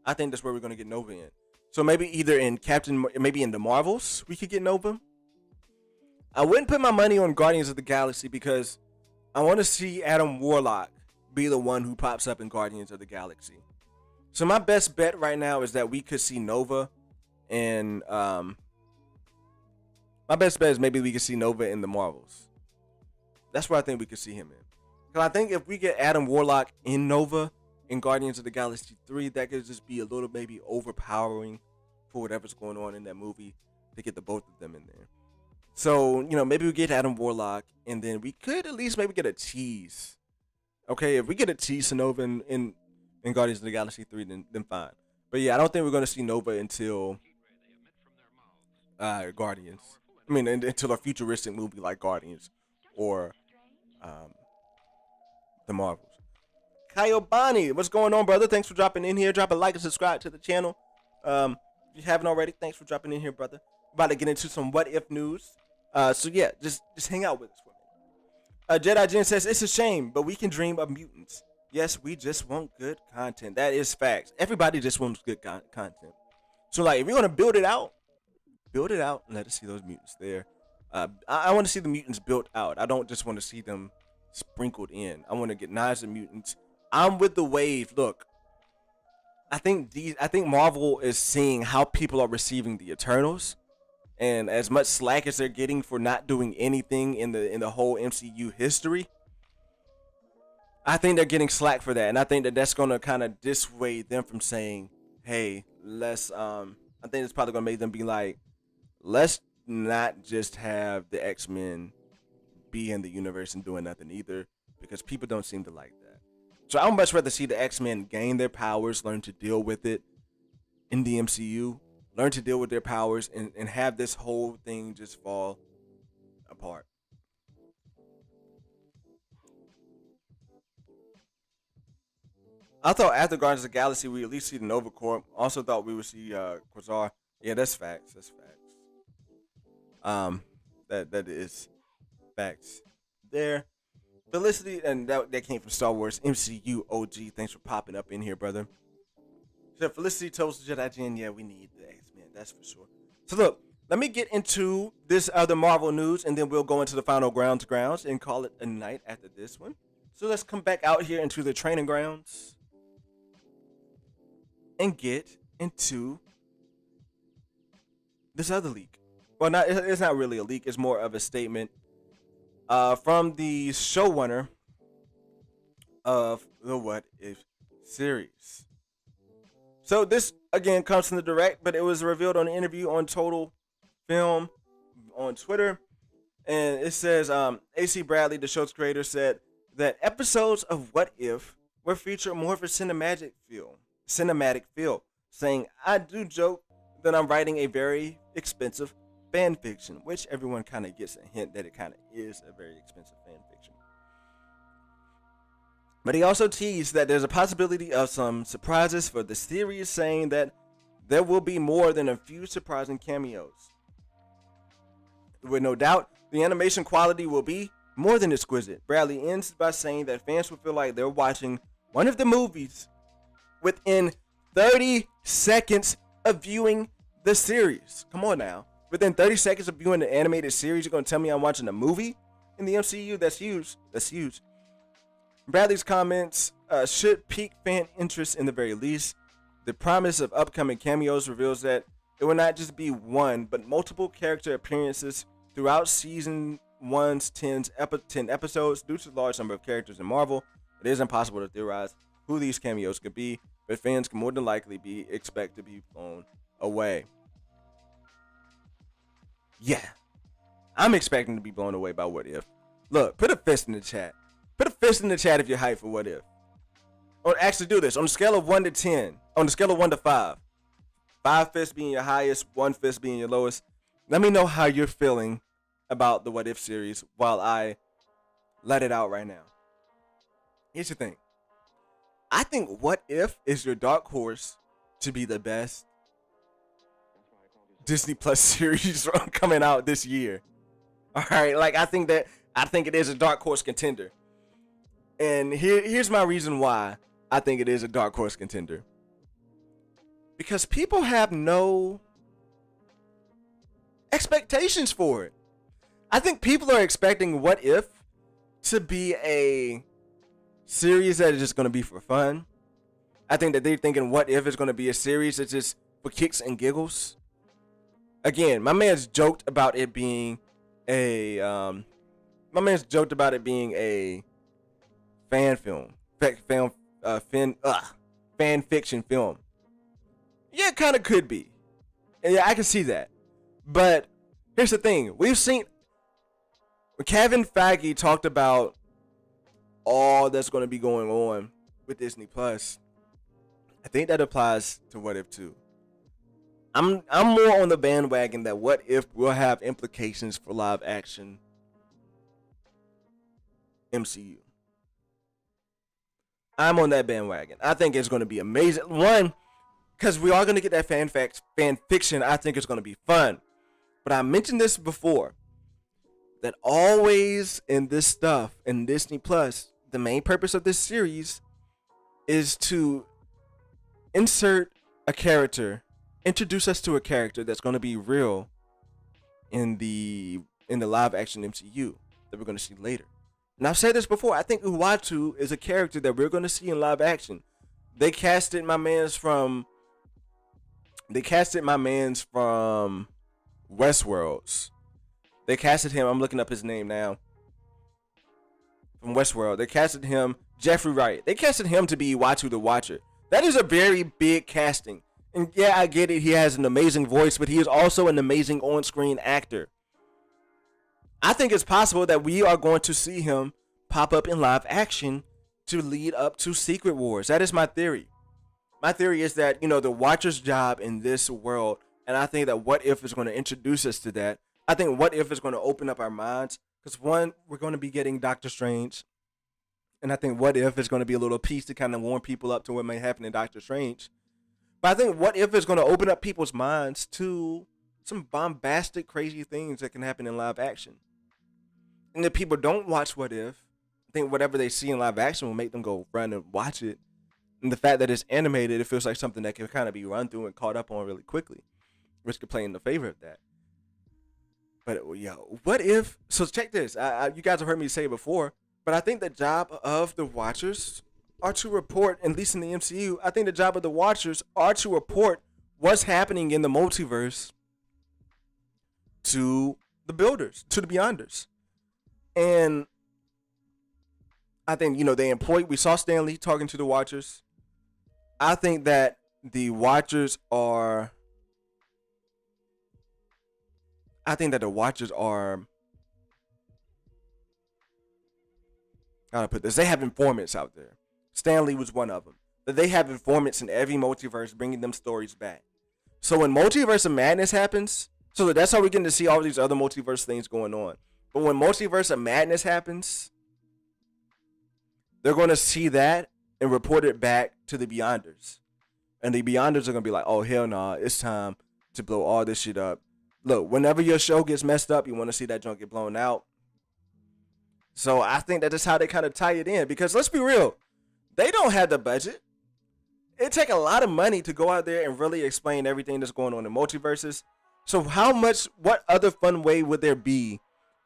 I think that's where we're going to get Nova in. So maybe either in maybe in the Marvels, we could get Nova. I wouldn't put my money on Guardians of the Galaxy because I want to see Adam Warlock be the one who pops up in Guardians of the Galaxy. So my best bet right now is that we could see Nova, and my best bet is maybe we could see Nova in the Marvels. That's where I think we could see him in. Because I think if we get Adam Warlock in Nova in Guardians of the Galaxy 3, that could just be a little maybe overpowering for whatever's going on in that movie to get the both of them in there. So, maybe we get Adam Warlock, and then we could at least maybe get a tease. Okay, if we get a tease to Nova in Guardians of the Galaxy 3, then fine. But yeah, I don't think we're going to see Nova until Guardians. I mean, until a futuristic movie like Guardians or the Marvels. Kayobani, what's going on, brother? Thanks for dropping in here. Drop a like and subscribe to the channel. If you haven't already, thanks for dropping in here, brother. About to get into some what if news. So yeah, just hang out with us for a minute. Jedi Jen says, it's a shame, but we can dream of mutants. Yes, we just want good content. That is facts. Everybody just wants good content. So like, if you're gonna build it out and let us see those mutants there. I want to see the mutants built out. I don't just want to see them sprinkled in. I want to get knives of mutants. I'm with the wave. Look, I think Marvel is seeing how people are receiving the Eternals. And as much slack as they're getting for not doing anything in the whole MCU history, I think they're getting slack for that, and I think that's gonna kind of dissuade them from saying, "Hey, let's." I think it's probably gonna make them be like, "Let's not just have the X-Men be in the universe and doing nothing either," because people don't seem to like that. So I would much rather see the X-Men gain their powers, learn to deal with it in the MCU. Learn to deal with their powers and have this whole thing just fall apart. I thought after Guardians of the Galaxy we at least see the Nova Corps. Also thought we would see Quasar. Yeah, that's facts. That's facts. That is facts. There. Felicity, and that came from Star Wars MCU OG. Thanks for popping up in here, brother. So Felicity tells Jedi Jen, yeah, we need the X-Men, that's for sure. So look, let me get into this other Marvel news, and then we'll go into the final grounds and call it a night after this one. So let's come back out here into the training grounds and get into this other leak. Well, it's not really a leak, it's more of a statement from the showrunner of the What If series. So this, again, comes from the direct, but it was revealed on an interview on Total Film on Twitter. And it says, AC Bradley, the show's creator, said that episodes of What If were featured more of a cinematic feel, saying, I do joke that I'm writing a very expensive fan fiction, which everyone kind of gets a hint that it kind of is a very expensive fan fiction. But he also teased that there's a possibility of some surprises for the series, saying that there will be more than a few surprising cameos. With no doubt, the animation quality will be more than exquisite. Bradley ends by saying that fans will feel like they're watching one of the movies within 30 seconds of viewing the series. Come on now. Within 30 seconds of viewing the animated series, you're going to tell me I'm watching a movie in the MCU? That's huge. That's huge. Bradley's comments should pique fan interest in the very least. The promise of upcoming cameos reveals that it will not just be one, but multiple character appearances throughout season 1's 10 episodes. Due to the large number of characters in Marvel, it is impossible to theorize who these cameos could be, but fans can more than likely expect to be blown away. Yeah, I'm expecting to be blown away by What If. Look, put a fist in the chat. Put a fist in the chat if you're hyped for What If. Or actually do this on a scale of 1 to 10. On the scale of 1 to 5. 5 fists being your highest, 1 fist being your lowest. Let me know how you're feeling about the What If series while I let it out right now. Here's the thing. I think What If is your dark horse to be the best Disney Plus series coming out this year. All right, like I think it is a dark horse contender. And here's my reason why I think it is a dark horse contender. Because people have no expectations for it. I think people are expecting What If to be a series that is just going to be for fun. I think that they're thinking What If is going to be a series that's just for kicks and giggles. Again, my man's joked about it being a fan film, fan fiction film. Yeah, it kind of could be. Yeah, I can see that. But here's the thing: we've seen Kevin Feige talked about all that's going to be going on with Disney Plus. I think that applies to What If too. I'm more on the bandwagon that What If will have implications for live action MCU. I'm on that bandwagon. I think it's going to be amazing. One, because we are going to get that fan fiction. I think it's going to be fun. But I mentioned this before, that always in this stuff in Disney Plus, the main purpose of this series is to introduce us to a character that's going to be real in the live action MCU that we're going to see later. And I've said this before, I think Uatu is a character that we're going to see in live action. They casted my man's from Westworlds. They casted him, I'm looking up his name now, from Westworld. They casted him, Jeffrey Wright. They casted him to be Uatu the Watcher. That is a very big casting. And yeah, I get it, he has an amazing voice, but he is also an amazing on-screen actor. I think it's possible that we are going to see him pop up in live action to lead up to Secret Wars. That is my theory. My theory is that, the Watcher's job in this world, and I think that What If is going to introduce us to that. I think What If is going to open up our minds. Because one, we're going to be getting Doctor Strange. And I think What If is going to be a little piece to kind of warm people up to what may happen in Doctor Strange. But I think What If is going to open up people's minds to some bombastic, crazy things that can happen in live action. And if people don't watch What If, I think whatever they see in live action will make them go run and watch it. And the fact that it's animated, it feels like something that can kind of be run through and caught up on really quickly, which could play in the favor of that. But What If? So check this. You guys have heard me say it before, but I think the job of the Watchers are to report, at least in the MCU, I think the job of the Watchers are to report what's happening in the multiverse to the builders, to the Beyonders. And I think, we saw Stan Lee talking to the Watchers. I think that the Watchers are, how do I put this? They have informants out there. Stan Lee was one of them. That they have informants in every multiverse bringing them stories back. So when Multiverse of Madness happens, so that's how we're getting to see all these other multiverse things going on. But when Multiverse of Madness happens, they're going to see that and report it back to the Beyonders. And the Beyonders are going to be like, oh, hell nah, it's time to blow all this shit up. Look, whenever your show gets messed up, you want to see that junk get blown out. So I think that's how they kind of tie it in. Because let's be real, they don't have the budget. It take a lot of money to go out there and really explain everything that's going on in multiverses. So what other fun way would there be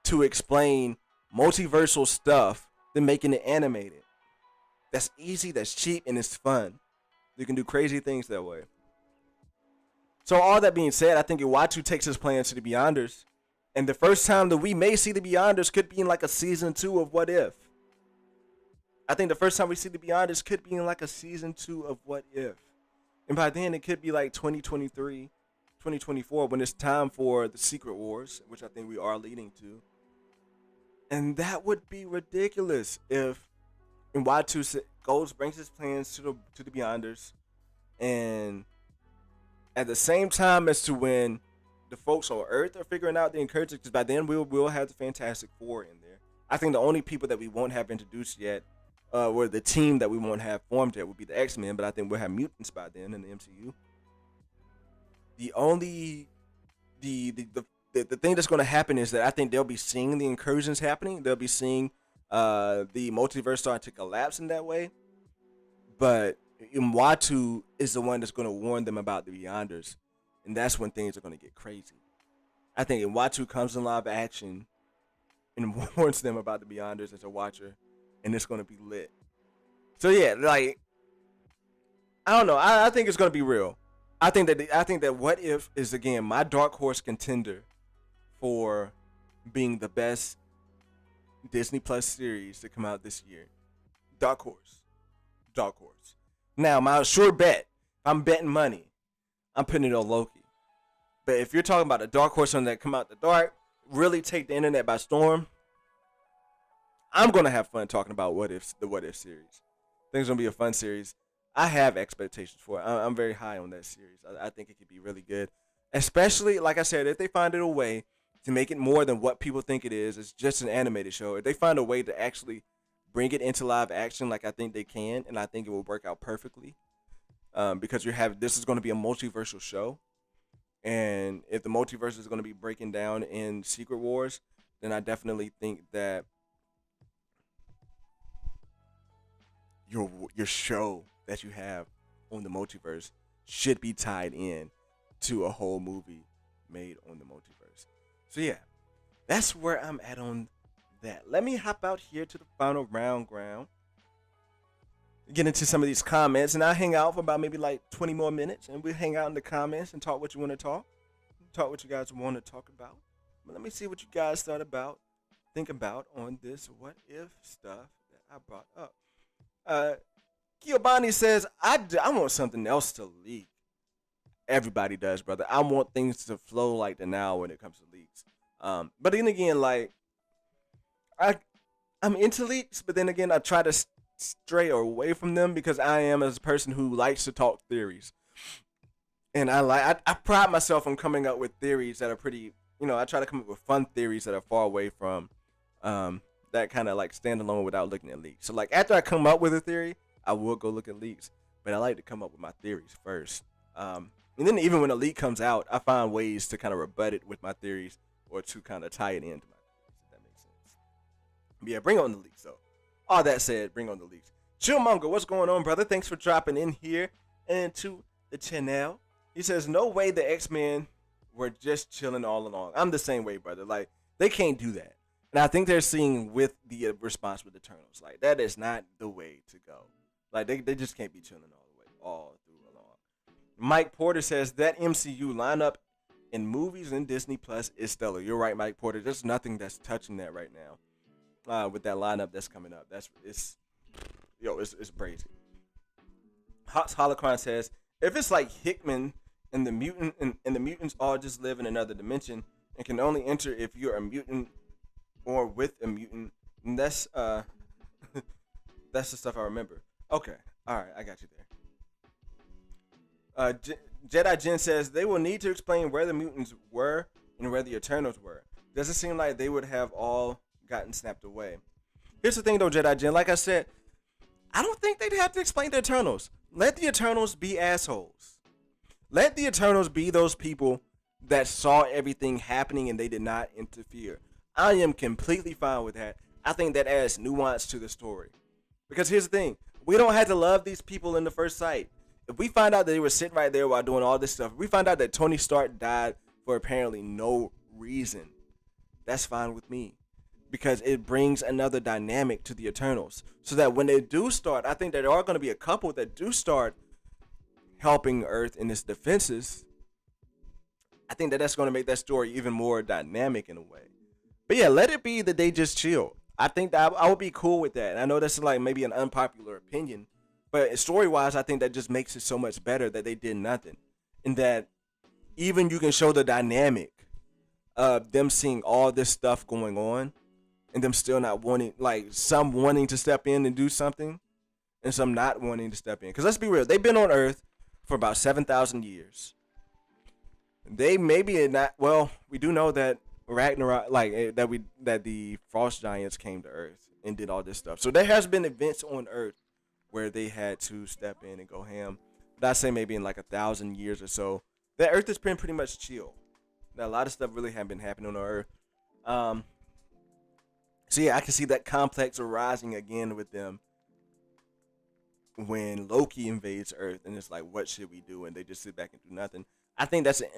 to explain multiversal stuff than making it animated? That's easy, that's cheap, and it's fun. You can do crazy things that way. So all that being said, I think Uatu takes his plan to the Beyonders. And the first time that we may see the Beyonders could be in like a season 2 of What If. I think the first time we see the Beyonders could be in like a season 2 of What If. And by then it could be like 2023, 2024 when it's time for the Secret Wars, which I think we are leading to. And that would be ridiculous if in Y2 goes brings his plans to the Beyonders, and at the same time as to when the folks on Earth are figuring out the incursions, because by then we'll have the Fantastic Four in there. I think the only people that we won't have introduced yet, or the team that we won't have formed yet, would be the X-Men. But I think we'll have mutants by then in the MCU. The thing that's going to happen is that I think they'll be seeing the incursions happening. They'll be seeing the multiverse starting to collapse in that way. But Mwatu is the one that's going to warn them about the Beyonders, and that's when things are going to get crazy. I think Mwatu comes in live action and warns them about the Beyonders as a watcher, and it's going to be lit. So yeah, like, I don't know. I think it's going to be real. I think that What If is, again, my dark horse contender for being the best Disney Plus series to come out this year. Dark horse. Now, my sure bet, if I'm betting money, I'm putting it on Loki. But if you're talking about a dark horse on that come out the dark, really take the internet by storm, I'm gonna have fun talking about the What If series. I think it's gonna be a fun series. I have expectations for it. I'm very high on that series. I think it could be really good, especially, like I said, if they find it a way to make it more than what people think it is. It's just an animated show. If they find a way to actually bring it into live action, like I think they can, and I think it will work out perfectly, because this is going to be a multiversal show, and if the multiverse is going to be breaking down in Secret Wars, then I definitely think that your show that you have on the multiverse should be tied in to a whole movie made on the multiverse. So yeah, that's where I'm at on that. Let me hop out here to the final ground, get into some of these comments, and I'll hang out for about maybe like 20 more minutes, and we'll hang out in the comments and talk what you want to talk what you guys want to talk about. But let me see what you guys think about on this What If stuff that I brought up. Giovanni says, I want something else to leak. Everybody does, brother. I want things to flow like the now when it comes to leaks. But then again, like, I'm into leaks, but then again, I try to stray away from them because I am as a person who likes to talk theories. And I pride myself on coming up with theories that are pretty, I try to come up with fun theories that are far away from that kind of like stand alone without looking at leaks. So like after I come up with a theory, I will go look at leaks, but I like to come up with my theories first. And then even when a leak comes out, I find ways to kind of rebut it with my theories or to kind of tie it into my theories, if that makes sense. But yeah, bring on the leaks though. All that said, bring on the leaks. Chillmonger, what's going on, brother? Thanks for dropping in here and to the channel. He says, no way the X-Men were just chilling all along. I'm the same way, brother. Like, they can't do that. And I think they're seeing with the response with Eternals. Like, that is not the way to go. Like, they just can't be chilling all through along. Mike Porter says that MCU lineup in movies and Disney Plus is stellar. You're right, Mike Porter. There's nothing that's touching that right now. With that lineup that's coming up. It's crazy. Hot's Holocron says, if it's like Hickman and the mutants all just live in another dimension and can only enter if you're a mutant or with a mutant, that's that's the stuff I remember. Okay, all right, I got you there. Jedi Jen says they will need to explain where the mutants were and where the Eternals were. Doesn't seem like they would have all gotten snapped away. Here's the thing though, Jedi Jen, like I said, I don't think they'd have to explain the Eternals. Let the Eternals be assholes. Let the Eternals be those people that saw everything happening and they did not interfere. I am completely fine with that. I think that adds nuance to the story. Because here's the thing. We don't have to love these people in the first sight. If we find out that they were sitting right there while doing all this stuff, if we find out that Tony Stark died for apparently no reason, that's fine with me. Because it brings another dynamic to the Eternals. So that when they do start, I think there are going to be a couple that do start helping Earth in its defenses. I think that that's going to make that story even more dynamic in a way. But yeah, let it be that they just chill. I think that I would be cool with that. And I know that's like maybe an unpopular opinion, but story-wise, I think that just makes it so much better that they did nothing. And that even you can show the dynamic of them seeing all this stuff going on and them still not wanting, like some wanting to step in and do something and some not wanting to step in. Because let's be real, they've been on Earth for about 7,000 years. They maybe not. Well, we do know that Ragnarok, that the frost giants came to Earth and did all this stuff. So there has been events on Earth where they had to step in and go ham. But I say maybe in like 1,000 years or so, that Earth has been pretty much chill. Now, a lot of stuff really haven't been happening on Earth. So yeah, I can see that complex arising again with them when Loki invades Earth, and it's like, what should we do? And they just sit back and do nothing. I think that's an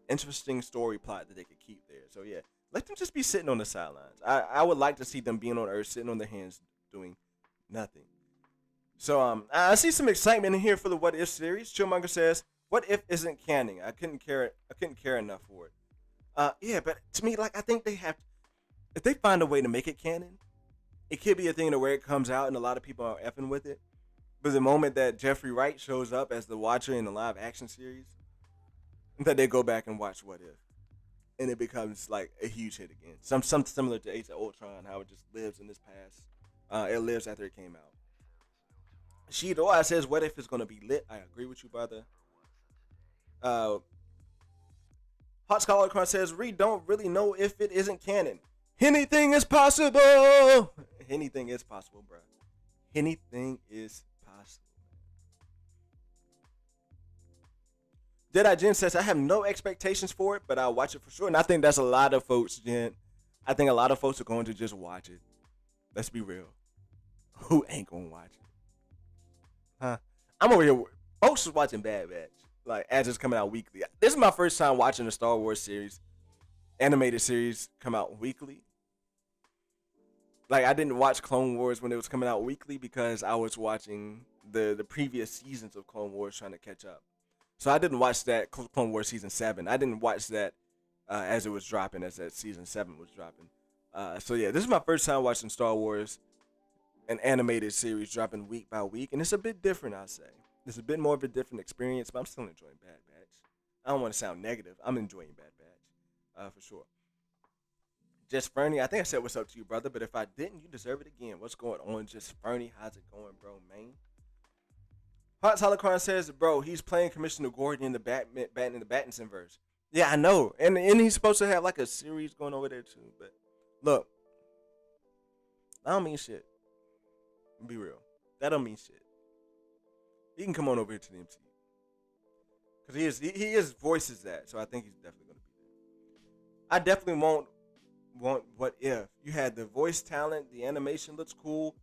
interesting story plot that they could keep there. So yeah, let them just be sitting on the sidelines. I would like to see them being on Earth, sitting on their hands, doing nothing. So I see some excitement in here for the What If series. Chillmonger says, "What if isn't canon? I couldn't care enough for it." Yeah, but to me, like, I think they have. If they find a way to make it canon, it could be a thing to where it comes out and a lot of people are effing with it. But the moment that Jeffrey Wright shows up as the Watcher in the live action series, that they go back and watch What If, and it becomes like a huge hit again. Some similar to Age of Ultron, how it just lives in this past. It lives after it came out. Shidoa says, "What If is gonna be lit?" I agree with you, brother. Hot Scholar Cross says, "Reed don't really know if it isn't canon. Anything is possible. Anything is possible, bro. Anything is possible." Jedi Jen says, "I have no expectations for it, but I'll watch it for sure." And I think that's a lot of folks, Jen. I think a lot of folks are going to just watch it. Let's be real. Who ain't gonna watch it? Huh? I'm over here. Folks is watching Bad Batch, like, as it's coming out weekly. This is my first time watching a Star Wars series, animated series, come out weekly. Like, I didn't watch Clone Wars when it was coming out weekly because I was watching the previous seasons of Clone Wars trying to catch up. So I didn't watch that Clone Wars season 7. I didn't watch that as it was dropping, as that season 7 was dropping. So yeah, this is my first time watching Star Wars, an animated series dropping week by week, and it's a bit different, I'll say. It's a bit more of a different experience, but I'm still enjoying Bad Batch. I don't want to sound negative. I'm enjoying Bad Batch, for sure. Just Fernie, I think I said what's up to you, brother, but if I didn't, you deserve it again. What's going on, Just Fernie? How's it going, bro, man? Hot Holocron says, "Bro, he's playing Commissioner Gordon in the Battinson verse." Yeah, I know, and he's supposed to have like a series going over there too. But look, I don't mean shit. Be real, that don't mean shit. He can come on over here to the MCU because he is voices that, so I think he's definitely gonna be there. I definitely want What If you had the voice talent, the animation looks cool,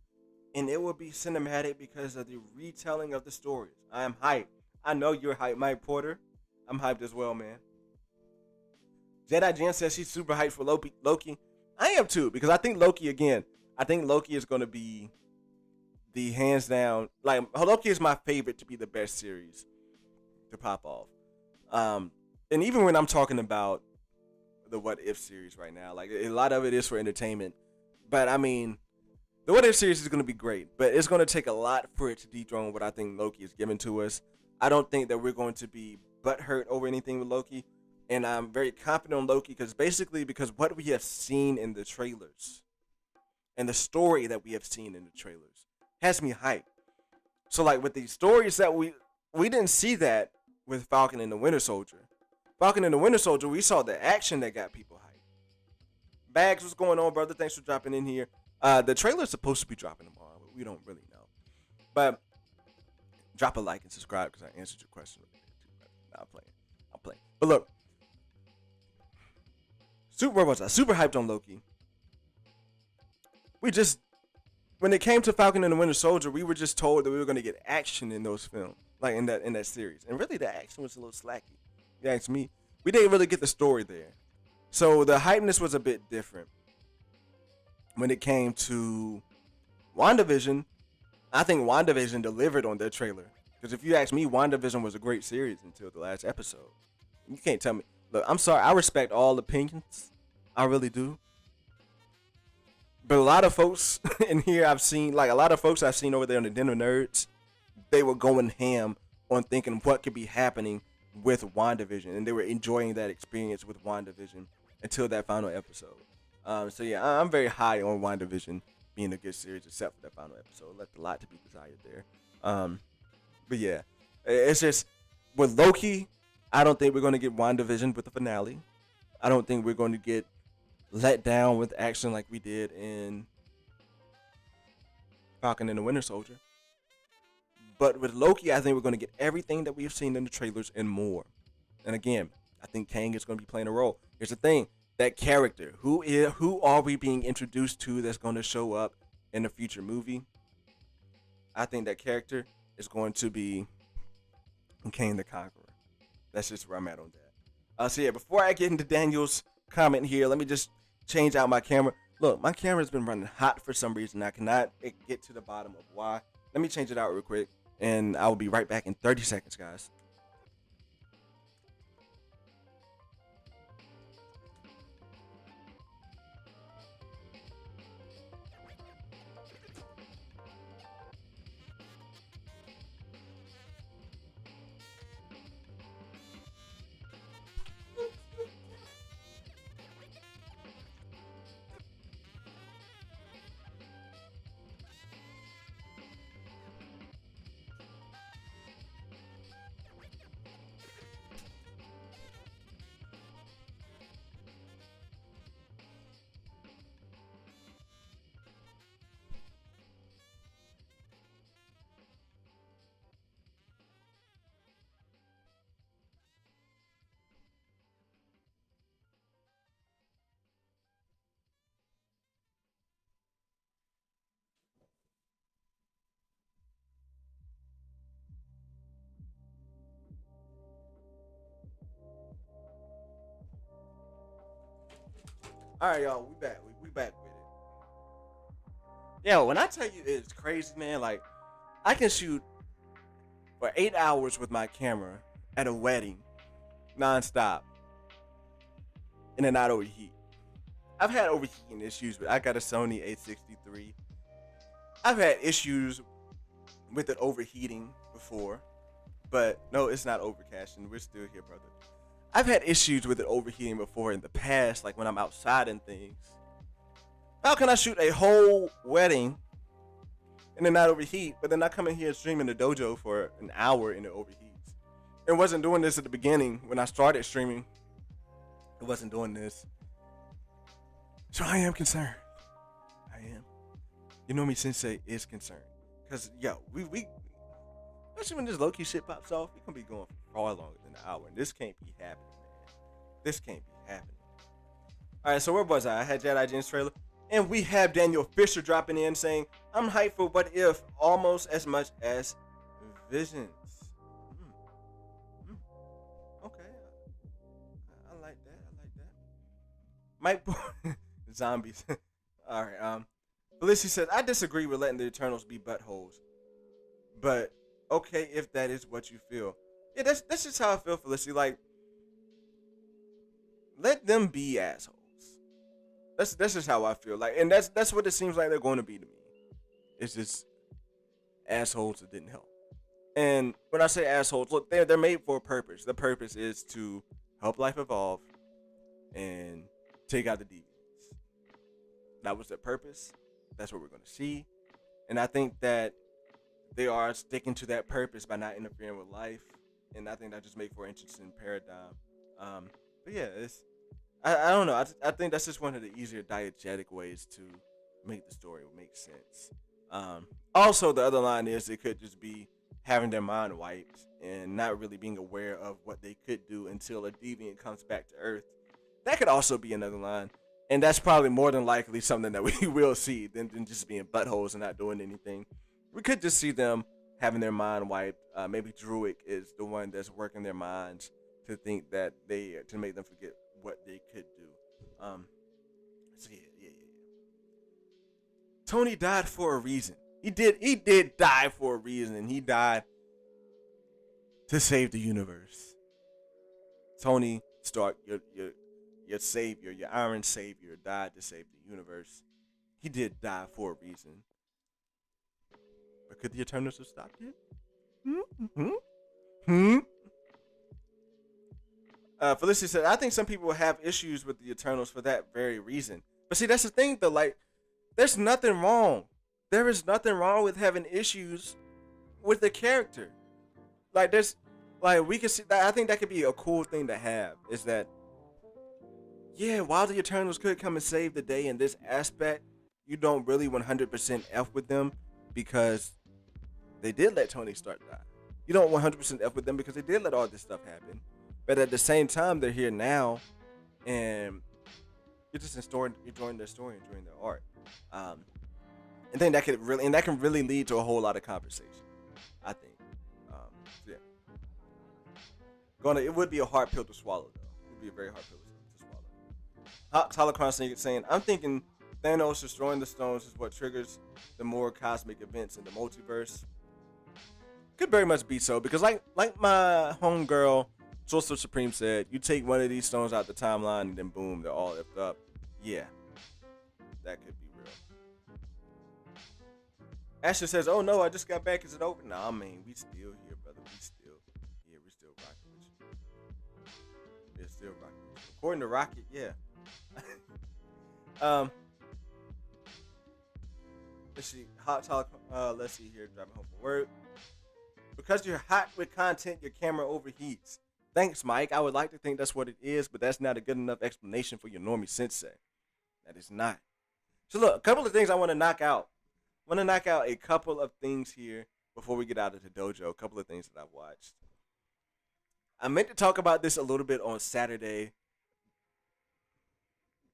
and it would be cinematic because of the retelling of the stories. I am hyped. I know you're hyped, Mike Porter. I'm hyped as well, man. Jedi Jen says she's super hyped for Loki. I am too, because I think Loki is going to be the hands down, like, Loki is my favorite to be the best series to pop off. And even when I'm talking about the What If series right now, like, a lot of it is for entertainment, but I mean, the What If series is going to be great, but it's going to take a lot for it to dethrone what I think Loki is giving to us. I don't think that we're going to be butthurt over anything with Loki, and I'm very confident on Loki because what we have seen in the trailers and the story that we have seen in the trailers has me hyped. So, like, with the stories that we didn't see that with Falcon and the Winter Soldier. Falcon and the Winter Soldier, we saw the action that got people hyped. Bags, what's going on, brother? Thanks for dropping in here. The trailer's supposed to be dropping tomorrow, but we don't really know. But drop a like and subscribe because I answered your question. Nah, I'm playing. But look, super hyped on Loki. When it came to Falcon and the Winter Soldier, we were just told that we were going to get action in those films, like in that series. And really, the action was a little slacky. If you ask me, we didn't really get the story there. So the hypeness was a bit different. When it came to WandaVision, I think WandaVision delivered on their trailer. Because if you ask me, WandaVision was a great series until the last episode. You can't tell me. Look, I'm sorry. I respect all opinions. I really do. But a lot of folks in here a lot of folks I've seen over there on the Den of Nerds, they were going ham on thinking what could be happening with WandaVision, and they were enjoying that experience with WandaVision until that final episode. So yeah, I'm very high on WandaVision being a good series, except for that final episode. Left a lot to be desired there. Um, but yeah, it's just with Loki. I don't think we're going to get WandaVision with the finale. I don't think we're going to get let down with action like we did in Falcon and the Winter Soldier. But with Loki, I think we're going to get everything that we've seen in the trailers and more. And again, I think Kang is going to be playing a role. Here's the thing: that character, who are we being introduced to that's going to show up in a future movie? I think that character is going to be Kang the Conqueror. That's just where I'm at on that. So yeah, before I get into Daniel's comment here, let me just change out my camera. Look, my camera's been running hot for some reason. I cannot get to the bottom of why. Let me change it out real quick, and I will be right back in 30 seconds, guys. All right, y'all, we back. We back with it. Yeah, when I tell you it's crazy, man. Like I can shoot for 8 hours with my camera at a wedding, nonstop, and then not overheat. I've had overheating issues, but I got a Sony A63. I've had issues with it overheating before, but no, it's not overcasting. We're still here, brother. I've had issues with it overheating before in the past, like when I'm outside and things. How can I shoot a whole wedding and then not overheat, but then I come in here and stream in the dojo for an hour and it overheats? It wasn't doing this at the beginning when I started streaming. It wasn't doing this. So I am concerned. I am. You know me, Sensei is concerned. Because, yo, we especially when this low-key shit pops off, we gonna be going for far longer than an hour. And this can't be happening, man. This can't be happening. Alright, so where was I? I had Jedi Jen's trailer. And we have Daniel Fisher dropping in saying, I'm hyped for What If almost as much as Visions. Okay. I like that. I like that. Mike Zombies. Alright, Felicity says, I disagree with letting the Eternals be buttholes. But okay if that is what you feel. Yeah, that's just how I feel, Felicity. Like, let them be assholes. That's just how I feel. Like, and that's what it seems like they're going to be to me. It's just assholes that didn't help. And when I say assholes, look, they're made for a purpose. The purpose is to help life evolve and take out the deviants. That was their purpose. That's what we're going to see. And I think that they are sticking to that purpose by not interfering with life. And I think that just makes for an interesting paradigm. But yeah, I don't know. I think that's just one of the easier diegetic ways to make the story make sense. Also, the other line is it could just be having their mind wiped and not really being aware of what they could do until a deviant comes back to Earth. That could also be another line. And that's probably more than likely something that we will see than just being buttholes and not doing anything. We could just see them having their mind wiped. Maybe Druid is the one that's working their minds to think that to make them forget what they could do. So yeah. Tony died for a reason. He did die for a reason. He died to save the universe. Tony Stark, your savior, your Iron Savior, died to save the universe. He did die for a reason. But could the Eternals have stopped it? Hmm? Felicity said, I think some people have issues with the Eternals for that very reason. But see, that's the thing though. Like, there's nothing wrong. There is nothing wrong with having issues with the character. Like, we can see that. I think that could be a cool thing to have. Is that, yeah, while the Eternals could come and save the day in this aspect, you don't really 100% F with them because they did let Tony Stark die. You don't 100% F with them because they did let all this stuff happen. But at the same time, they're here now, and you're just enjoying their story, enjoying their art. And then that can really lead to a whole lot of conversation, I think. Yeah. It would be a hard pill to swallow, though. It would be a very hard pill to swallow. Holocron saying, I'm thinking Thanos destroying the stones is what triggers the more cosmic events in the multiverse. Could very much be so, because like my homegirl Sorcerer Supreme said, you take one of these stones out the timeline and then boom, they're all effed up. Yeah, that could be real. Ashley says, oh no, I just got back. Is it over? Nah, man, we still here, brother. We're still rocking with you. We're still rocking with you. According to Rocket, yeah. Let's see. Hot talk. Let's see here. Driving home from work. Because you're hot with content, your camera overheats. Thanks, Mike. I would like to think that's what it is, but that's not a good enough explanation for your normie sensei. That is not. So look, a couple of things I want to knock out. I want to knock out a couple of things here before we get out of the dojo. A couple of things that I've watched. I meant to talk about this a little bit on Saturday.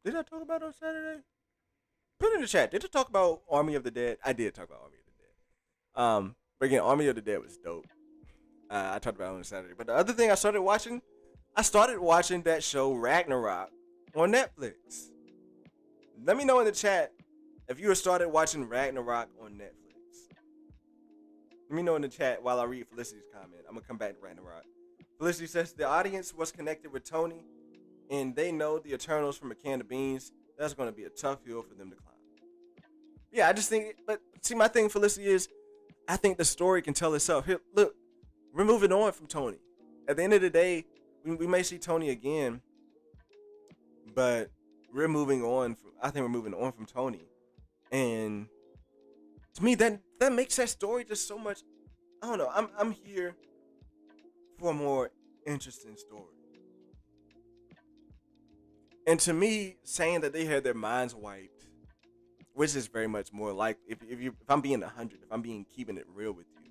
Did I talk about it on Saturday? Put it in the chat. Did I talk about Army of the Dead? I did talk about Army of the Dead. But again, Army of the Dead was dope. I talked about it on Saturday. But the other thing I started watching that show Ragnarok on Netflix. Let me know in the chat if you have started watching Ragnarok on Netflix. Let me know in the chat while I read Felicity's comment. I'm going to come back to Ragnarok. Felicity says the audience was connected with Tony, and they know the Eternals from a can of beans. That's going to be a tough hill for them to climb. Yeah, I just think, but see, my thing, Felicity, is I think the story can tell itself. Here, look, we're moving on from Tony. At the end of the day, we may see Tony again, but we're moving on. I think we're moving on from Tony. And to me, that makes that story just so much. I don't know. I'm here for a more interesting story. And to me, saying that they had their minds wiped, which is very much more like if I'm being 100, if I'm keeping it real with you,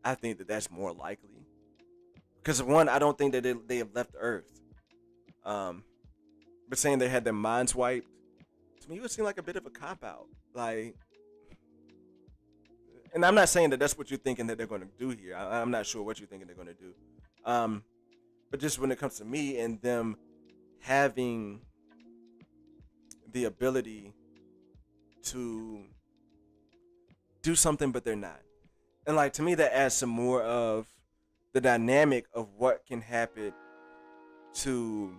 I think that that's more likely. Because one, I don't think that they have left Earth. But saying they had their minds wiped, to me, it would seem like a bit of a cop-out. Like, and I'm not saying that that's what you're thinking that they're going to do here. I'm not sure what you're thinking they're going to do. But just when it comes to me and them having the ability to do something, but they're not. And like, to me, that adds some more of the dynamic of what can happen to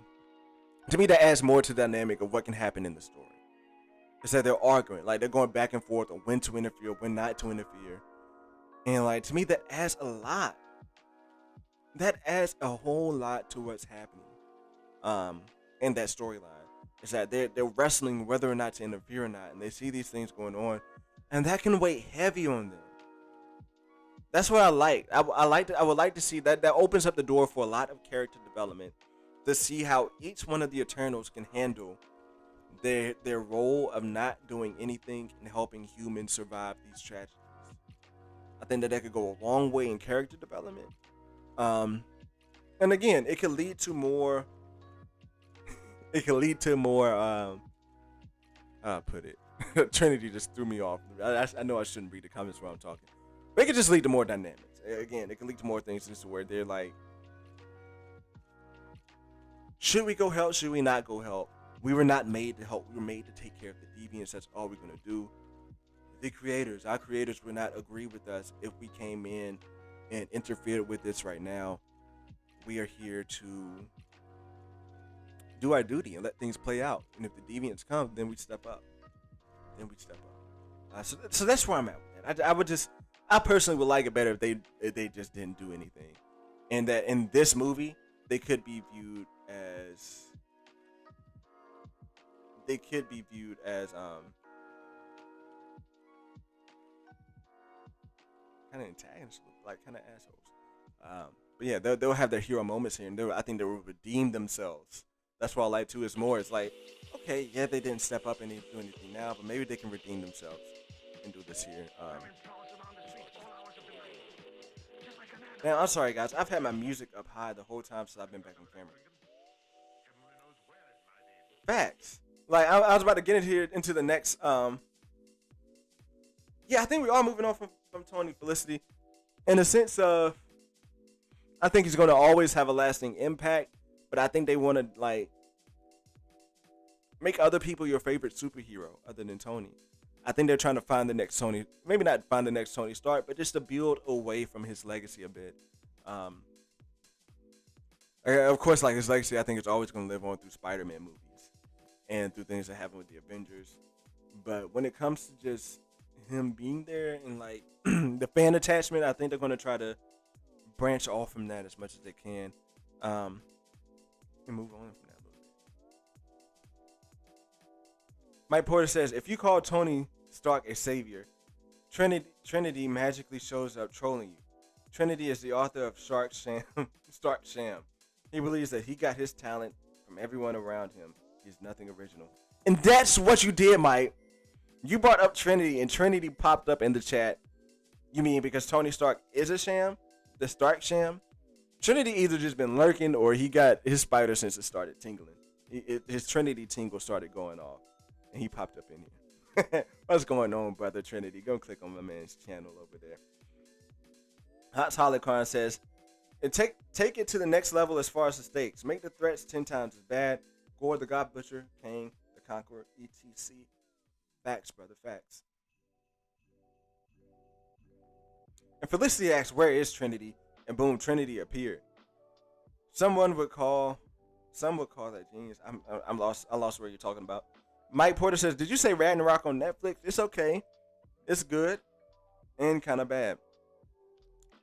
me, that adds more to the dynamic of what can happen in the story. It's that they're arguing, like they're going back and forth on when to interfere, when not to interfere. And like, to me, that adds a lot. That adds a whole lot to what's happening in that storyline. Is that they're wrestling whether or not to interfere or not, and they see these things going on, and that can weigh heavy on them. That's what I like. I would like to see that. That opens up the door for a lot of character development, to see how each one of the Eternals can handle their role of not doing anything and helping humans survive these tragedies. I think that could go a long way in character development. And again, it could lead to more. It could lead to more. Put it. Trinity just threw me off. I know I shouldn't read the comments while I'm talking. But it could just lead to more dynamics. Again, it could lead to more things just where they're like, should we go help? Should we not go help? We were not made to help. We were made to take care of the deviants. That's all we're going to do. Our creators would not agree with us if we came in and interfered with this right now. We are here to do our duty and let things play out. And if the deviants come, then we step up. So that's where I'm at with it. I personally would like it better if they just didn't do anything. and that in this movie they could be viewed as they could be viewed as kind of antagonists, like kind of assholes. But yeah, they'll have their hero moments here, and I think they will redeem themselves. That's what I like too. Is more, it's like, okay, yeah, they didn't step up and do anything now, but maybe they can redeem themselves and do this here. Man, I'm sorry guys. I've had my music up high the whole time since I've been back on camera. Facts. Like I was about to get into here into the next. Yeah, I think we are moving on from Tony Felicity, in the sense of, I think he's going to always have a lasting impact, but I think they want to like make other people your favorite superhero other than Tony. I think they're trying to find the next Tony, maybe not find the next Tony Stark, but just to build away from his legacy a bit. Of course, like his legacy, I think it's always going to live on through Spider-Man movies and through things that happen with the Avengers. But when it comes to just him being there and like the fan attachment, I think they're going to try to branch off from that as much as they can, and move on from that a little bit. Mike Porter says, if you call Tony Stark a savior, Trinity magically shows up trolling you. Trinity is the author of Stark Sham. He believes that he got his talent from everyone around him. He's nothing original. And that's what you did, Mike. You brought up Trinity, and Trinity popped up in the chat. You mean because Tony Stark is a sham? The Stark sham? Trinity either just been lurking, or he got his spider senses started tingling. His Trinity tingle started going off, and he popped up in here. What's going on, brother Trinity? Go click on my man's channel over there. Hot Holocron says, and take it to the next level as far as the stakes. Make the threats 10 times as bad. Gore the God Butcher, Kang the Conqueror, etc. Facts, brother, facts. And Felicity asks, where is Trinity? And boom, Trinity appeared. Some would call that genius. I'm lost. I lost what you're talking about. Mike Porter says, did you say Ragnarok on Netflix? It's okay. It's good. And kind of bad.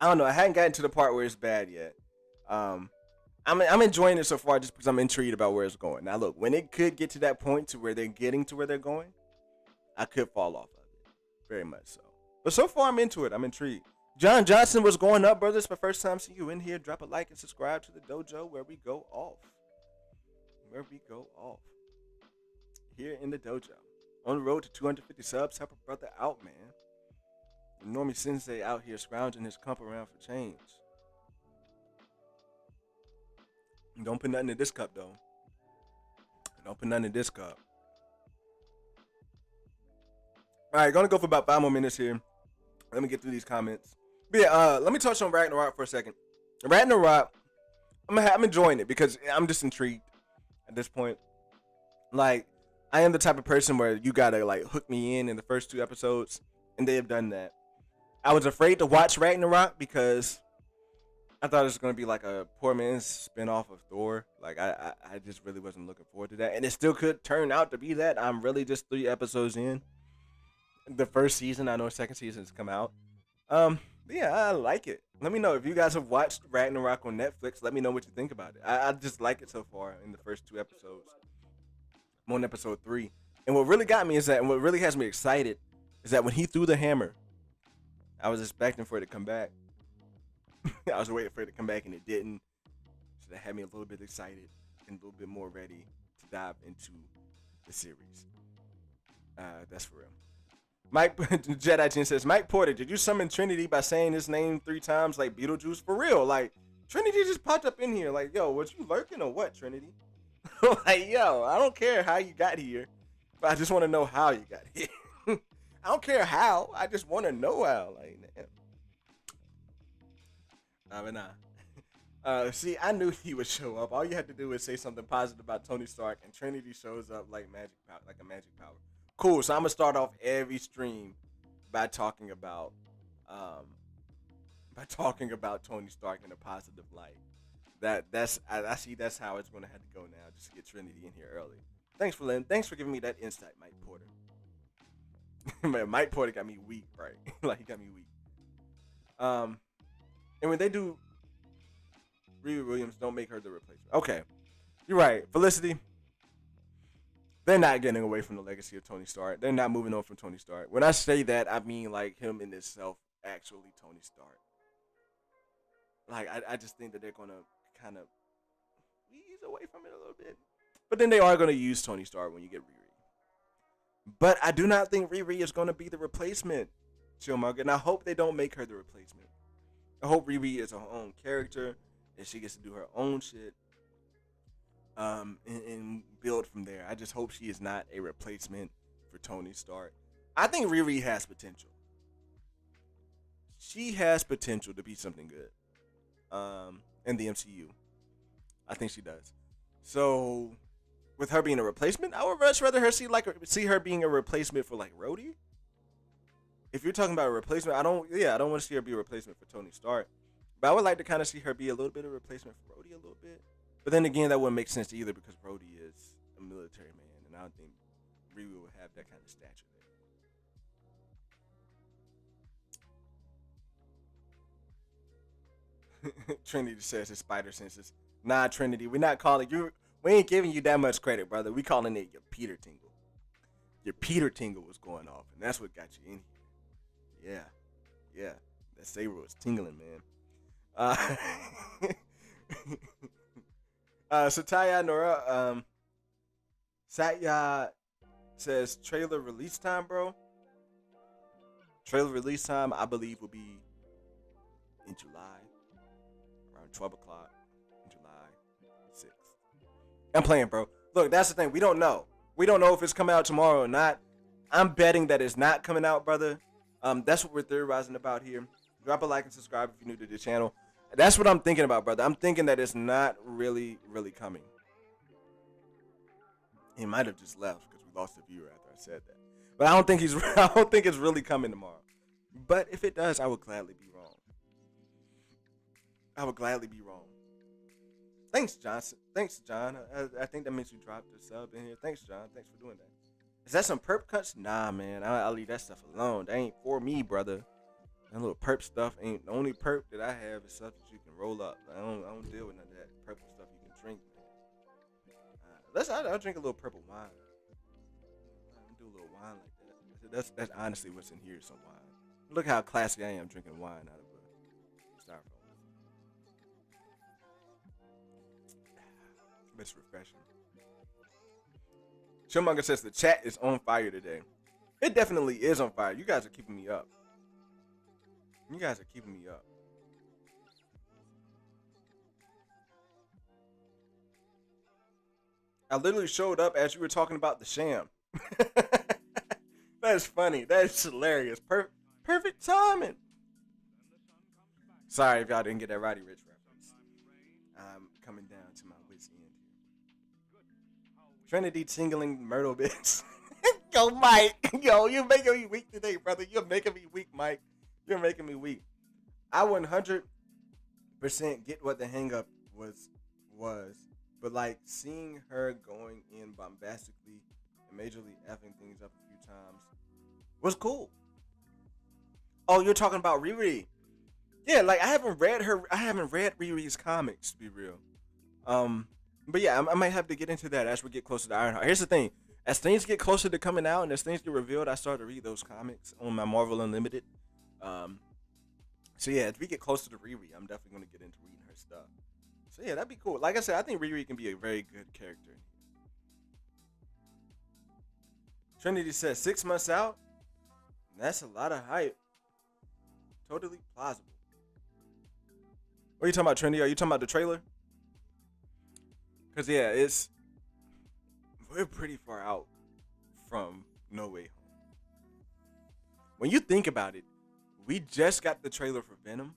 I don't know. I hadn't gotten to the part where it's bad yet. I'm enjoying it so far just because I'm intrigued about where it's going. Now look, when it could get to that point to where they're getting to where they're going, I could fall off of it. Very much so. But so far I'm into it. I'm intrigued. John Johnson, was going up, brothers? For first time seeing you in here, drop a like and subscribe to the dojo where we go off. Here in the dojo. On the road to 250 subs. Help a brother out, man. Normie Sensei out here scrounging his cup around for change. Don't put nothing in this cup, though. Don't put nothing in this cup. Alright, gonna go for about 5 more minutes here. Let me get through these comments. But yeah, let me touch on Ragnarok for a second. Ragnarok, I'm enjoying it because I'm just intrigued at this point. Like, I am the type of person where you gotta like hook me in the first 2 episodes, and they have done that. I was afraid to watch Ragnarok because I thought it was gonna be like a poor man's spin-off of Thor. Like I just really wasn't looking forward to that, and it still could turn out to be that. I'm really just 3 episodes in. The first season, I know second season has come out. But yeah, I like it. Let me know if you guys have watched Ragnarok on Netflix. Let me know what you think about it. I just like it so far in the first 2 episodes. I'm on episode 3, and what really got me is that, and what really has me excited is that when he threw the hammer, I was expecting for it to come back. I was waiting for it to come back, and it didn't. So that had me a little bit excited and a little bit more ready to dive into the series. That's for real. Mike Jedi Chin says, Mike Porter, did you summon Trinity by saying his name 3 times like Beetlejuice? For real, like Trinity just popped up in here. Like, yo, was you lurking or what, Trinity? Like, yo, I don't care how you got here, but I just want to know how you got here. I don't care how. I just want to know how. Like, damn. But see, I knew he would show up. All you had to do is say something positive about Tony Stark, and Trinity shows up like magic power, like a magic power. Cool. So I'm gonna start off every stream by talking about Tony Stark in a positive light. I see that's how it's gonna have to go now, just to get Trinity in here early. Thanks for giving me that insight, Mike Porter. Man, Mike Porter got me weak, right? Like he got me weak. And when they do Riri Williams, don't make her the replacement. Okay, you're right. Felicity, they're not getting away from the legacy of Tony Stark. They're not moving on from Tony Stark. When I say that, I mean like him in itself, actually Tony Stark. Like I just think that they're gonna kind of ease away from it a little bit. But then they are gonna use Tony Stark when you get Riri. But I do not think Riri is gonna be the replacement, Chillmonger, and I hope they don't make her the replacement. I hope Riri is her own character and she gets to do her own shit. And build from there. I just hope she is not a replacement for Tony Stark. I think Riri has potential. She has potential to be something good. In the MCU, I think she does. So, with her being a replacement, I would much rather her see her being a replacement for like Rhodey. If you're talking about a replacement, I don't want to see her be a replacement for Tony Stark. But I would like to kind of see her be a little bit of a replacement for Rhodey a little bit. But then again, that wouldn't make sense either because Rhodey is a military man, and I don't think Riri would have that kind of stature there. Trinity says his spider senses. Nah, Trinity, we're not calling you. We ain't giving you that much credit, brother. We calling it your Peter tingle. Your Peter tingle was going off, and that's what got you in here. Yeah. That saber was tingling, man. Satya Nora, Satya says trailer release time, bro. Trailer release time, I believe, will be in July, around 12 o'clock, July 6th. I'm playing, bro. Look, that's the thing. We don't know. We don't know if it's coming out tomorrow or not. I'm betting that it's not coming out, brother. That's what we're theorizing about here. Drop a like and subscribe if you're new to the channel. That's what I'm thinking about, brother. I'm thinking that it's not really coming. He might have just left because we lost a viewer after I said that. But I don't think it's really coming tomorrow. But if it does, I would gladly be wrong. Thanks, Johnson. Thanks, John. I think that means you dropped a sub in here. Thanks, John. Thanks for doing that. Is that some perp cuts? Nah, man. I'll leave that stuff alone. That ain't for me, brother. That little perp stuff ain't the only perp that I have is stuff that you can roll up. I don't deal with none of that purple stuff you can drink, man. I'll drink a little purple wine. I'll do a little wine like that. That's honestly what's in here, some wine. Look how classy I am drinking wine out of a styrofoam. But it's refreshing. Chillmonger says the chat is on fire today. It definitely is on fire. You guys are keeping me up. I literally showed up as you were talking about the sham. That is funny. That is hilarious. Perfect timing. Sorry if y'all didn't get that Roddy Ricch reference. I'm coming down to my wit's end here. Trinity tingling Myrtle bits. Yo, Mike. Yo, you're making me weak today, brother. You're making me weak, Mike. You're making me weak. I 100% get what the hang up was, but like seeing her going in bombastically and majorly effing things up a few times was cool. Oh, you're talking about Riri? Yeah, like I haven't read Riri's comics, to be real. But yeah, I might have to get into that as we get closer to Ironheart. Here's the thing: as things get closer to coming out and as things get revealed, I start to read those comics on my Marvel Unlimited. So yeah, as we get closer to Riri, I'm definitely gonna get into reading her stuff. So yeah, that'd be cool. Like I said, I think Riri can be a very good character. Trinity says 6 months out. That's a lot of hype. Totally plausible. What are you talking about, Trinity? Are you talking about the trailer? Cause yeah, we're pretty far out from No Way Home. When you think about it, we just got the trailer for Venom.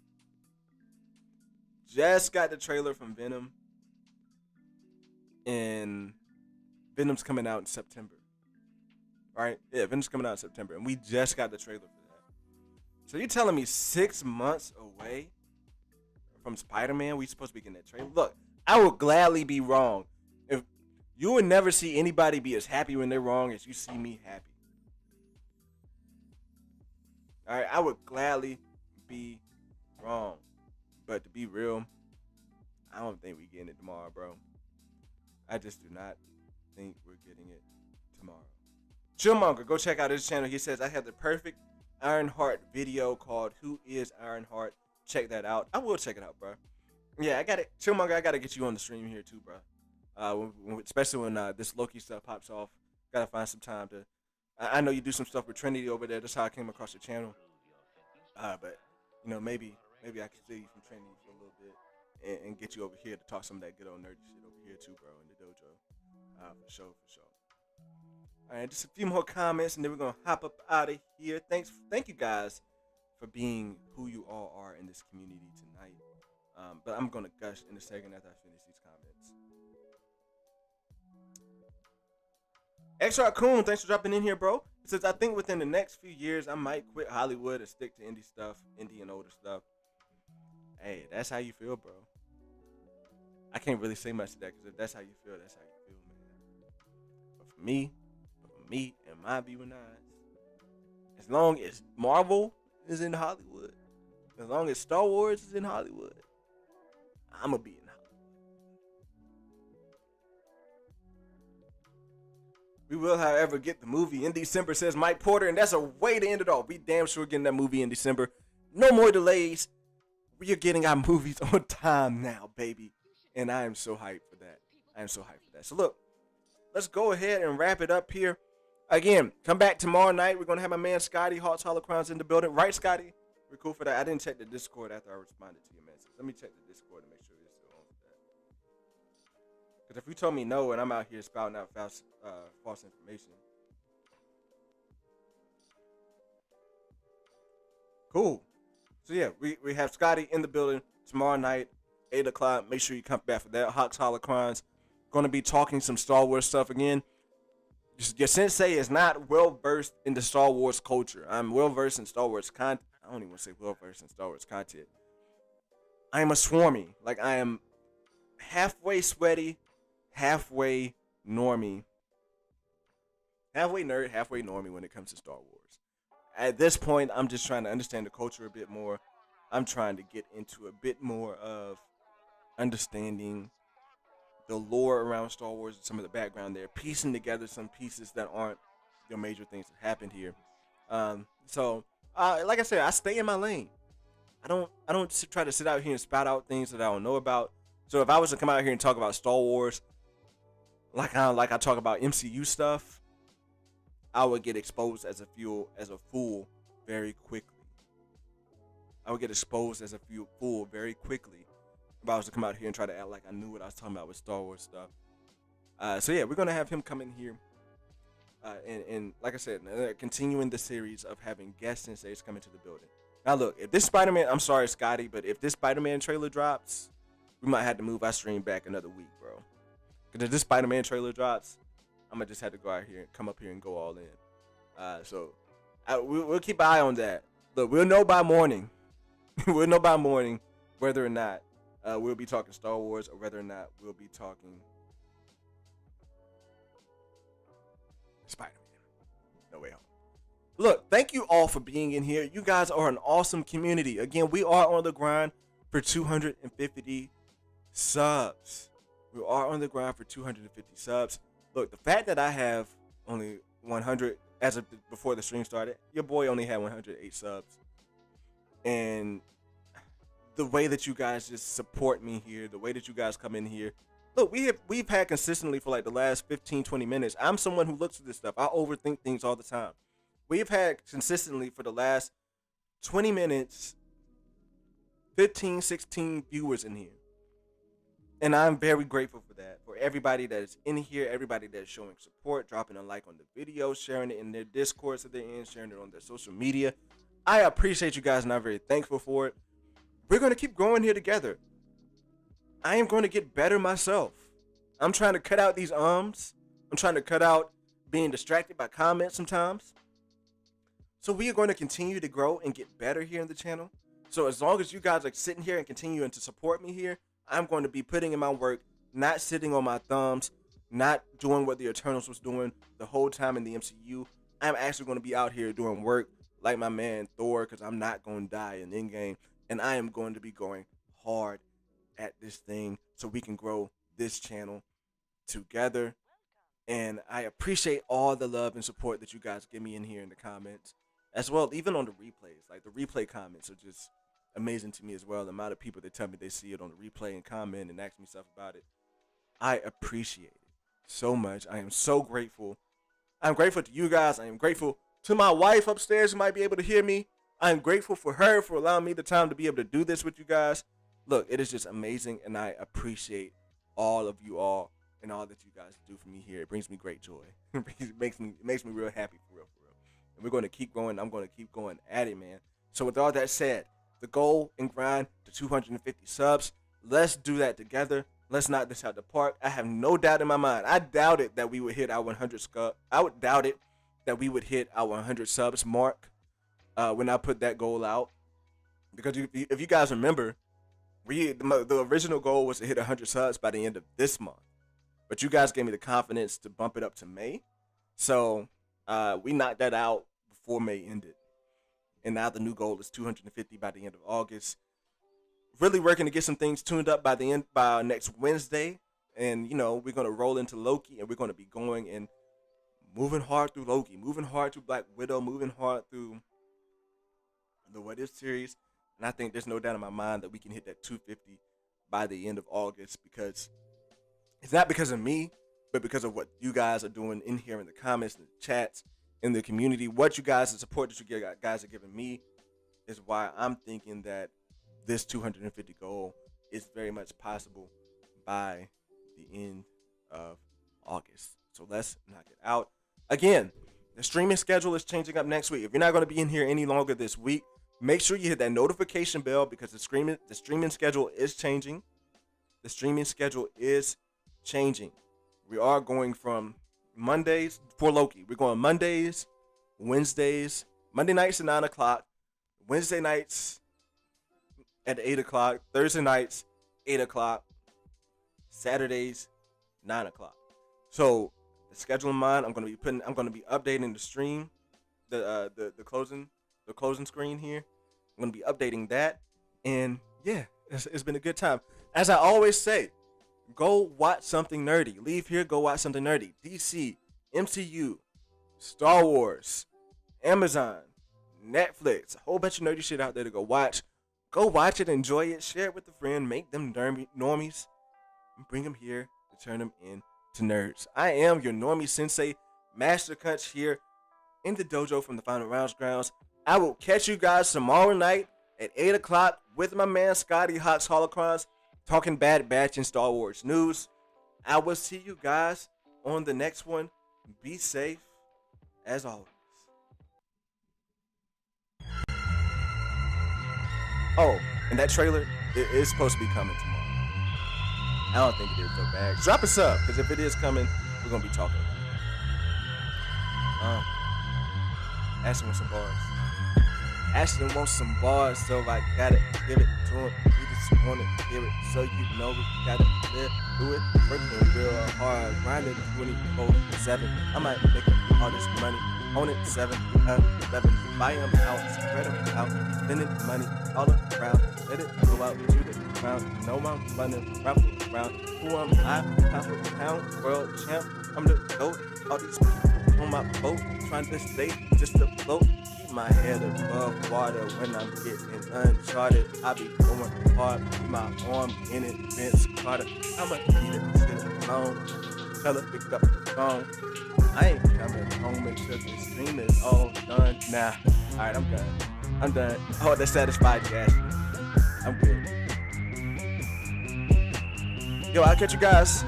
And Venom's coming out in September. Right? Yeah, Venom's coming out in September. And we just got the trailer for that. So you're telling me 6 months away from Spider-Man, we supposed to be getting that trailer? Look, I would gladly be wrong. If you would never see anybody be as happy when they're wrong as you see me happy. All right, I would gladly be wrong, but to be real, I don't think we're getting it tomorrow, bro. I just do not think we're getting it tomorrow. Chillmonger, go check out his channel. He says I have the perfect Ironheart video called "Who Is Ironheart?" Check that out. I will check it out, bro. Yeah, I got it. Chillmonger, I gotta get you on the stream here too, bro. Especially when this Loki stuff pops off. Gotta find some time to. I know you do some stuff with Trinity over there. That's how I came across your channel. But maybe I can see you from Trinity for a little bit and get you over here to talk some of that good old nerdy shit over here too, bro, in the dojo. For sure. All right, just a few more comments, and then we're gonna hop up out of here. Thank you guys for being who you all are in this community tonight. But I'm gonna gush in a second after I finish these comments. X Raccoon, thanks for dropping in here, bro. It says I think within the next few years I might quit Hollywood and stick to indie and older stuff. Hey, that's how you feel, bro. I can't really say much to that because if that's how you feel, that's how you feel, man. But for me and my viewing eyes, as long as Marvel is in Hollywood, as long as Star Wars is in Hollywood, I'ma be in Hollywood. We will, however, get the movie in December, says Mike Porter, and that's a way to end it all. We damn sure getting that movie in December. No more delays. We are getting our movies on time now, baby. And I am so hyped for that. So look, let's go ahead and wrap it up here. Again, come back tomorrow night. We're going to have my man Scotty, Hawks Holocrons in the building. Right, Scotty? We're cool for that. I didn't check the Discord after I responded to your message. Let me check the Discord to make sure it's still on for that. Because if you told me no and I'm out here spouting out false information. Cool. So yeah, we have Scotty in the building tomorrow night, 8 o'clock. Make sure you come back for that. Hawks Holocrons. Going to be talking some Star Wars stuff again. Your sensei is not well versed in the Star Wars culture. I'm well versed in Star Wars content. I don't even want to say well versed in Star Wars content. I am a swarmy. Like I am halfway sweaty, halfway normie. Halfway nerd, halfway normie when it comes to Star Wars. At this point, I'm just trying to understand the culture a bit more. I'm trying to get into a bit more of understanding the lore around Star Wars and some of the background there, piecing together some pieces that aren't the major things that happened here. Like I said, I stay in my lane. I don't try to sit out here and spout out things that I don't know about. So if I was to come out here and talk about Star Wars, like I talk about MCU stuff, I would get exposed as a fool very quickly. I would get exposed as a fool very quickly if I was to come out here and try to act like I knew what I was talking about with Star Wars stuff. So yeah, we're gonna have him come in here, and like I said, continuing the series of having guest senseis come into the building. Now look, if this Spider-Man, I'm sorry Scotty, but if this Spider-Man trailer drops, we might have to move our stream back another week, bro. Because if this Spider-Man trailer drops, I'm gonna just have to go out here and come up here and go all in. We'll keep an eye on that. Look, we'll know by morning. We'll know by morning whether or not we'll be talking Star Wars or whether or not we'll be talking Spider-Man. No Way Home. Look, thank you all for being in here. You guys are an awesome community. Again, we are on the grind for 250 subs. We are on the grind for 250 subs. Look, the fact that I have only 100 as of before the stream started, your boy only had 108 subs. And the way that you guys just support me here, the way that you guys come in here. Look, we've had consistently for like the last 15, 20 minutes. I'm someone who looks at this stuff. I overthink things all the time. We've had consistently for the last 20 minutes, 15, 16 viewers in here. And I'm very grateful for that. For everybody that is in here, everybody that's showing support, dropping a like on the video, sharing it in their Discords that they're in, sharing it on their social media. I appreciate you guys and I'm very thankful for it. We're going to keep growing here together. I am going to get better myself. I'm trying to cut out these ums. I'm trying to cut out being distracted by comments sometimes. So we are going to continue to grow and get better here in the channel. So as long as you guys are sitting here and continuing to support me here, I'm going to be putting in my work, not sitting on my thumbs, not doing what the Eternals was doing the whole time in the MCU. I'm actually going to be out here doing work like my man Thor, because I'm not going to die in Endgame, and I am going to be going hard at this thing so we can grow this channel together. And I appreciate all the love and support that you guys give me in here in the comments as well, even on the replays. Like the replay comments are just amazing to me as well. The amount of people that tell me they see it on the replay and comment and ask me stuff about it. I appreciate it so much. I am so grateful. I'm grateful to you guys. I am grateful to my wife upstairs who might be able to hear me. I'm grateful for her for allowing me the time to be able to do this with you guys. Look, it is just amazing, and I appreciate all of you all and all that you guys do for me here. It brings me great joy. It makes me real happy for real. And we're going to keep going. I'm going to keep going at it, man. So with all that said, the goal and grind to 250 subs. Let's do that together. Let's knock this out the park. I have no doubt in my mind. I doubted that we would hit our 100 subs. I would doubt it that we would hit our 100 subs mark when I put that goal out. Because if you guys remember, the original goal was to hit 100 subs by the end of this month. But you guys gave me the confidence to bump it up to May. So we knocked that out before May ended. And now the new goal is 250 by the end of August. Really working to get some things tuned up by next Wednesday. And, you know, we're going to roll into Loki, and we're going to be going and moving hard through Loki, moving hard through Black Widow, moving hard through the What If series. And I think there's no doubt in my mind that we can hit that 250 by the end of August, because it's not because of me, but because of what you guys are doing in here in the comments, in the chats, in the community. What you guys, the support that you guys are giving me is why I'm thinking that this 250 goal is very much possible by the end of August. So let's knock it out. Again, the streaming schedule is changing up next week. If you're not going to be in here any longer this week, make sure you hit that notification bell, because the streaming schedule is changing. The streaming schedule is changing. We are going from Mondays for Loki. We're going Mondays, Wednesdays, Monday nights at 9 o'clock, Wednesday nights at 8 o'clock, Thursday nights, 8 o'clock, Saturdays, 9 o'clock. So the schedule in mind, I'm going to be updating the stream, the closing screen here. I'm going to be updating that. And yeah, it's been a good time. As I always say, go watch something nerdy. Leave here, go watch something nerdy. DC, MCU, Star Wars, Amazon, Netflix, a whole bunch of nerdy shit out there to go watch. Go watch it, enjoy it, share it with a friend, make them normies, and bring them here to turn them into nerds. I am your normie sensei, Master Cunch, here in the dojo from the Final Rounds grounds. I will catch you guys tomorrow night at 8 o'clock with my man Scotty Hawks Holocrons, talking Bad Batch and Star Wars news. I will see you guys on the next one. Be safe, as always. Oh, and that trailer is supposed to be coming tomorrow. I don't think it is so bad. Drop a sub, because if it is coming, we're going to be talking about it. Ashton wants some bars. Ashton wants some bars, so I gotta give it to him. He just wanna hear it, so you know we gotta live through it. Working real hard, grinding 24/7. I might make all this money on it 7-11. Buy them out, spread them out, spending money all around. Let it go out to the ground. No, I'm running raffle around. Who am I? Pound for pound, world champ. I'm the GOAT. All these people on my boat, trying to stay just afloat. Keep my head above water when I'm getting uncharted. I be going hard, keep my arm in it, Vince Carter. I'ma need it, sit alone. Tell her pick up the phone. I ain't coming home until the stream is all done. Nah, alright, I'm done. I'm done. Oh, that satisfied you, Ashley. I'm good. Yo, I'll catch you guys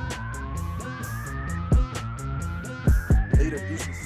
later. Deuces.